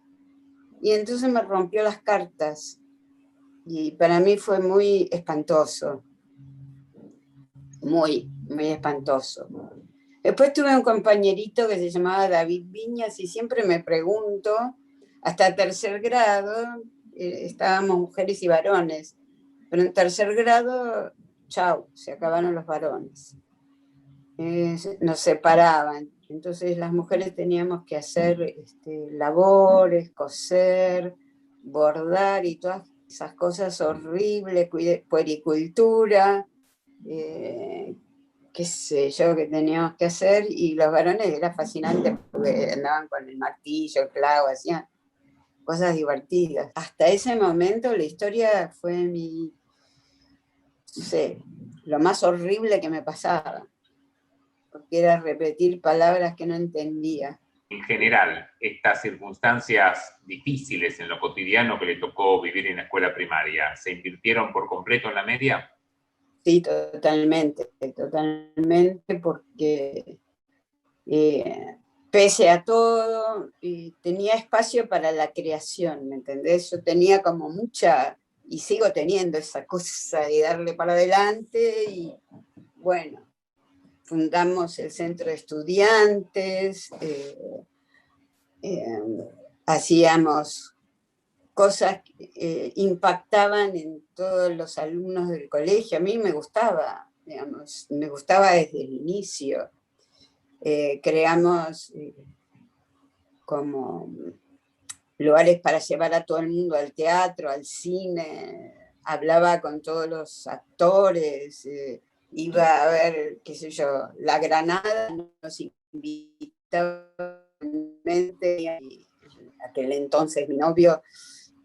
y entonces me rompió las cartas y para mí fue muy espantoso, muy espantoso. Después tuve un compañerito que se llamaba David Viñas y siempre me pregunto, hasta tercer grado estábamos mujeres y varones, pero en tercer grado, chau, se acabaron los varones. Nos separaban. Entonces las mujeres teníamos que hacer labores, coser, bordar y todas esas cosas horribles, puericultura, qué sé yo, que teníamos que hacer, y los varones era fascinante porque andaban con el martillo, el clavo, hacían cosas divertidas. Hasta ese momento la historia fue no sé, lo más horrible que me pasaba, porque era repetir palabras que no entendía. En general, estas circunstancias difíciles en lo cotidiano que le tocó vivir en la escuela primaria, ¿se invirtieron por completo en la media? Sí, totalmente, porque pese a todo, tenía espacio para la creación, ¿me entendés? Yo tenía como mucha, y sigo teniendo esa cosa de darle para adelante, y bueno, fundamos el centro de estudiantes, hacíamos cosas que impactaban en todos los alumnos del colegio. A mí me gustaba, digamos, me gustaba desde el inicio. Creamos como lugares para llevar a todo el mundo al teatro, al cine, hablaba con todos los actores, iba a ver, qué sé yo, La Granada, nos invitaba aquel entonces mi novio,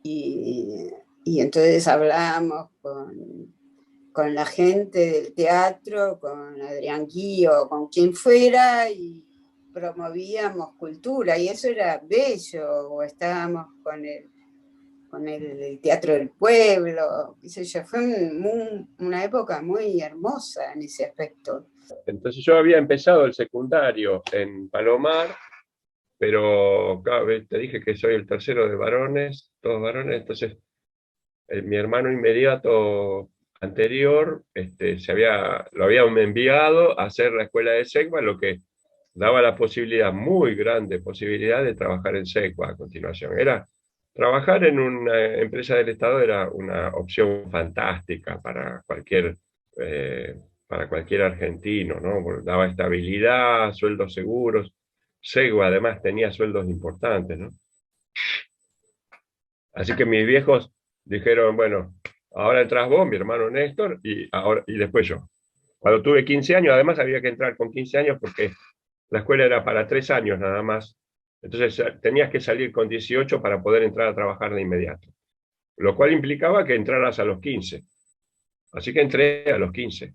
y entonces hablábamos con la gente del teatro, con Adrián Guío, con quien fuera, y promovíamos cultura y eso era bello, o estábamos con el Teatro del Pueblo, qué sé yo, fue una época muy hermosa en ese aspecto. Entonces yo había empezado el secundario en Palomar, pero claro, te dije que soy el tercero de varones, todos varones, entonces mi hermano inmediato anterior lo habían enviado a hacer la escuela de SECBA, lo que daba la posibilidad, muy grande posibilidad, de trabajar en SECBA a continuación. Trabajar en una empresa del Estado era una opción fantástica para cualquier argentino, ¿no? Porque daba estabilidad, sueldos seguros. SECBA además tenía sueldos importantes, ¿no? Así que mis viejos dijeron, bueno, ahora entras vos, mi hermano Néstor, y después yo. Cuando tuve 15 años, además había que entrar con 15 años porque la escuela era para 3 años nada más. Entonces tenías que salir con 18 para poder entrar a trabajar de inmediato. Lo cual implicaba que entraras a los 15. Así que entré a los 15.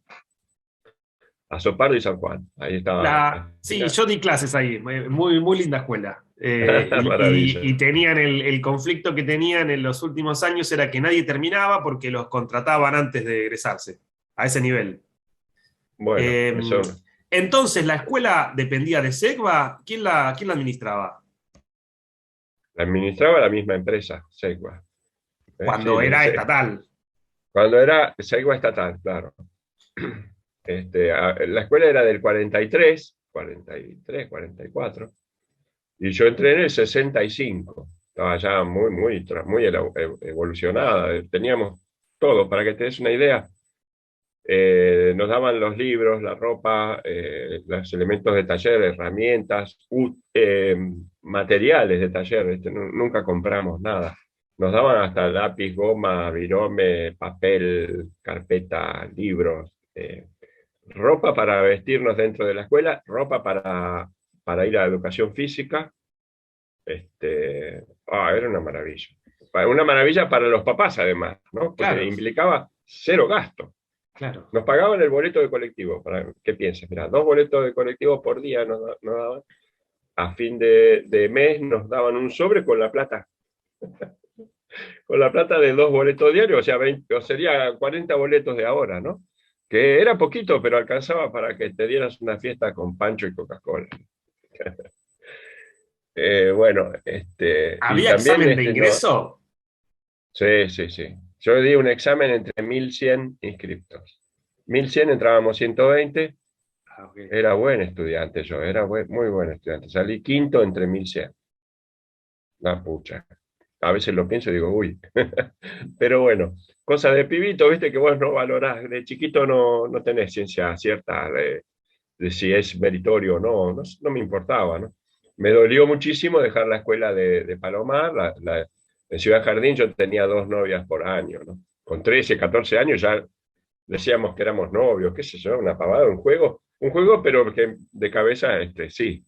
A Sopardo y San Juan. Ahí estaba. Sí, yo di clases ahí. Muy, muy linda escuela. Maravilla. Y tenían el conflicto que tenían en los últimos años era que nadie terminaba porque los contrataban antes de egresarse. A ese nivel. Bueno, eso... Entonces, ¿la escuela dependía de SECBA? ¿Quién la administraba? La administraba la misma empresa, SECBA. Cuando era estatal. Cuando era SECBA estatal, claro. La escuela era del 43, 44, y yo entré en el 65. Estaba ya muy evolucionada. Teníamos todo, para que te des una idea. Nos daban los libros, la ropa, los elementos de taller, herramientas, materiales de taller. Nunca compramos nada. Nos daban hasta lápiz, goma, virome, papel, carpeta, libros, ropa para vestirnos dentro de la escuela, ropa para ir a educación física. Era una maravilla. Una maravilla para los papás, además, ¿no? Porque claro, implicaba cero gasto. Claro. Nos pagaban el boleto de colectivo. ¿Qué piensas? Mirá, 2 boletos de colectivo por día nos daban. A fin de mes nos daban un sobre con la plata. Con la plata de 2 boletos diarios, o sea, sería 40 boletos de ahora, ¿no? Que era poquito, pero alcanzaba para que te dieras una fiesta con pancho y Coca-Cola. Bueno, ¿había examen de ingreso? Sí. Yo di un examen entre 1100 inscriptos. 1100 entrábamos 120. Okay. Era buen estudiante yo, era muy buen estudiante. Salí quinto entre 1100. La pucha. A veces lo pienso y digo, uy. Pero bueno, cosa de pibito, viste, que vos no valorás. De chiquito no tenés ciencia cierta de si es meritorio o no me importaba, ¿no? Me dolió muchísimo dejar la escuela de Palomar. En Ciudad Jardín yo tenía 2 novias por año, ¿no? Con 13, 14 años ya decíamos que éramos novios, qué sé yo, una pavada, un juego, pero que de cabeza, sí,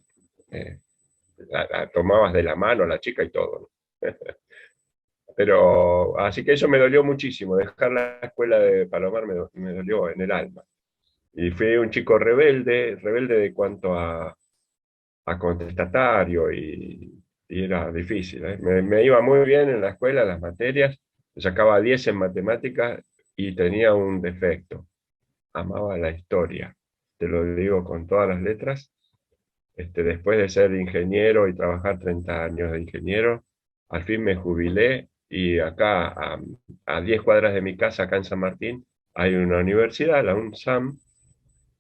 la tomabas de la mano la chica y todo, ¿no? Pero, así que eso me dolió muchísimo, dejar la escuela de Palomar me dolió en el alma. Y fui un chico rebelde de cuanto a contestatario, y era difícil, ¿eh? Me iba muy bien en la escuela, en las materias, sacaba 10 en matemáticas y tenía un defecto: amaba la historia, te lo digo con todas las letras. Después de ser ingeniero y trabajar 30 años de ingeniero, al fin me jubilé, y acá a 10 cuadras de mi casa, acá en San Martín, hay una universidad, la UNSAM,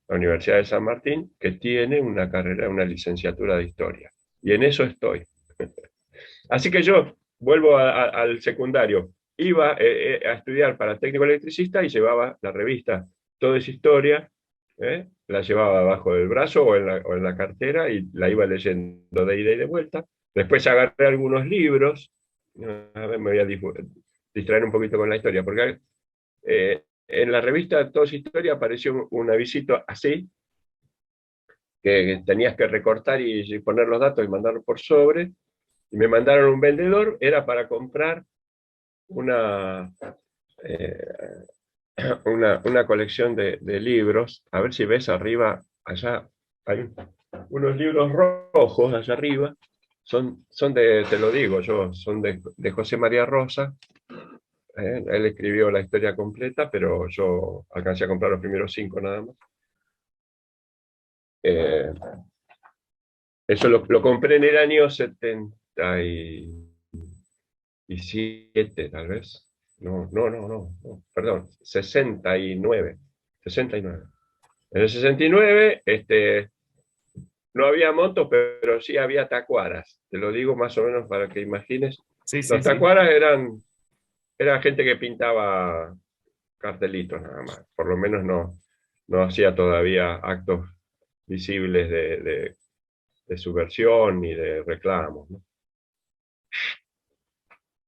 la Universidad de San Martín, que tiene una carrera, una licenciatura de historia. Y en eso estoy. Así que yo vuelvo al secundario. Iba a estudiar para técnico electricista y llevaba la revista Todo es Historia, la llevaba abajo del brazo o en la cartera, y la iba leyendo de ida y de vuelta. Después agarré algunos libros. A ver, me voy a distraer un poquito con la historia, porque en la revista Todo es Historia apareció un avisito así, que tenías que recortar y poner los datos y mandarlo por sobre, y me mandaron un vendedor. Era para comprar una colección de libros. A ver si ves arriba, allá unos libros rojos allá arriba, son te lo digo yo, son de José María Rosa. Él escribió la historia completa, pero yo alcancé a comprar los primeros 5 nada más. Eso lo compré en el año 77, tal vez. No, perdón, 69. En el 69, no había montos, pero sí había tacuaras. Te lo digo más o menos para que imagines. Los tacuaras eran gente que pintaba cartelitos nada más. Por lo menos no hacía todavía actos visibles de subversión ni de reclamos, ¿no?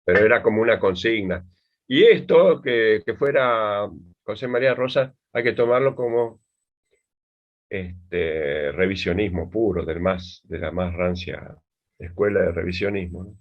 Pero era como una consigna. Y esto, que fuera José María Rosa, hay que tomarlo como revisionismo puro, de la más rancia escuela de revisionismo, ¿no?